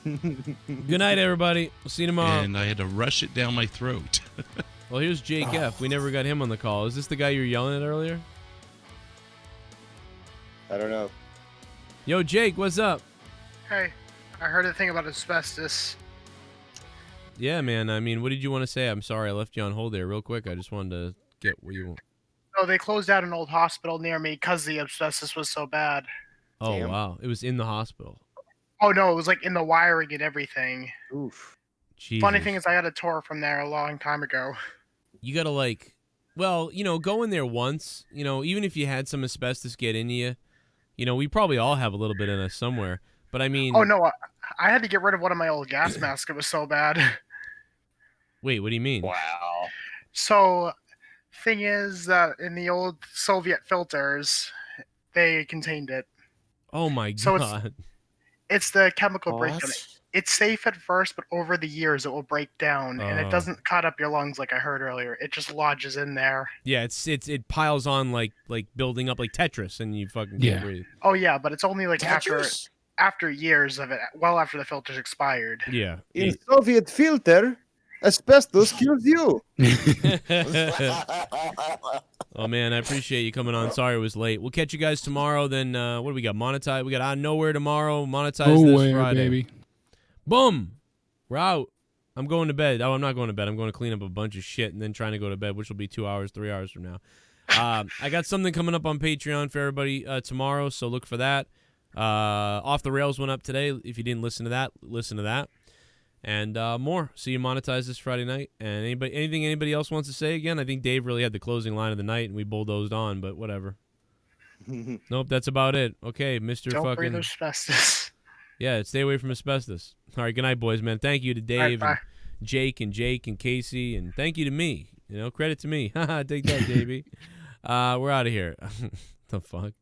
[SPEAKER 1] Good night, everybody. We'll see you tomorrow.
[SPEAKER 9] And I had to rush it down my throat.
[SPEAKER 1] Well, here's Jake F. We never got him on the call. Is this the guy you were yelling at earlier?
[SPEAKER 3] I don't know.
[SPEAKER 1] Yo, Jake, what's up?
[SPEAKER 10] Hey, I heard a thing about asbestos.
[SPEAKER 1] Yeah, man. I mean, what did you want to say? I'm sorry I left you on hold there real quick. I just wanted to get what you want.
[SPEAKER 10] Oh, they closed out an old hospital near me because the asbestos was so bad.
[SPEAKER 1] Oh, damn. Wow. It was in the hospital.
[SPEAKER 10] Oh, no, it was like in the wiring and everything.
[SPEAKER 3] Oof.
[SPEAKER 10] Jesus. Funny thing is I had a tour from there a long time ago.
[SPEAKER 1] You got to like, well, you know, go in there once, you know, even if you had some asbestos get into you, you know, we probably all have a little bit in us somewhere. But I mean.
[SPEAKER 10] Oh, no, I had to get rid of one of my old gas masks. It was so bad.
[SPEAKER 1] Wait, what do you mean?
[SPEAKER 7] Wow.
[SPEAKER 10] So, thing is that in the old Soviet filters, they contained it.
[SPEAKER 1] Oh my
[SPEAKER 10] so
[SPEAKER 1] God.
[SPEAKER 10] It's the chemical breakdown. It's safe at first, but over the years it will break down, and it doesn't cut up your lungs like I heard earlier. It just lodges in there.
[SPEAKER 1] Yeah, it piles on like building up like Tetris, and you fucking can't breathe.
[SPEAKER 10] Oh yeah, but it's only like
[SPEAKER 7] Tetris?
[SPEAKER 10] after years of it, well after the filter's expired.
[SPEAKER 1] Yeah.
[SPEAKER 3] In Soviet filter, asbestos kills you.
[SPEAKER 1] Oh man, I appreciate you coming on. Sorry it was late. We'll catch you guys tomorrow. Then what do we got? Monetize. We got Out of Nowhere tomorrow. Monetize this Friday.
[SPEAKER 2] Baby.
[SPEAKER 1] Boom. We're out. I'm going to bed. Oh, I'm not going to bed. I'm going to clean up a bunch of shit and then trying to go to bed, which will be 2 hours, 3 hours from now. I got something coming up on Patreon for everybody tomorrow, so look for that. Off the Rails went up today. If you didn't listen to that, listen to that. And more. See you monetize this Friday night. And anything anybody else wants to say again? I think Dave really had the closing line of the night, and we bulldozed on, but whatever. Nope, that's about it. Okay, Mr.
[SPEAKER 10] Don't
[SPEAKER 1] fucking...
[SPEAKER 10] breathe asbestos.
[SPEAKER 1] Yeah, stay away from asbestos. All right, good night, boys, man. Thank you to Dave and Jake and Casey, and thank you to me. You know, credit to me. Haha, take that, Davey. We're out of here. The fuck?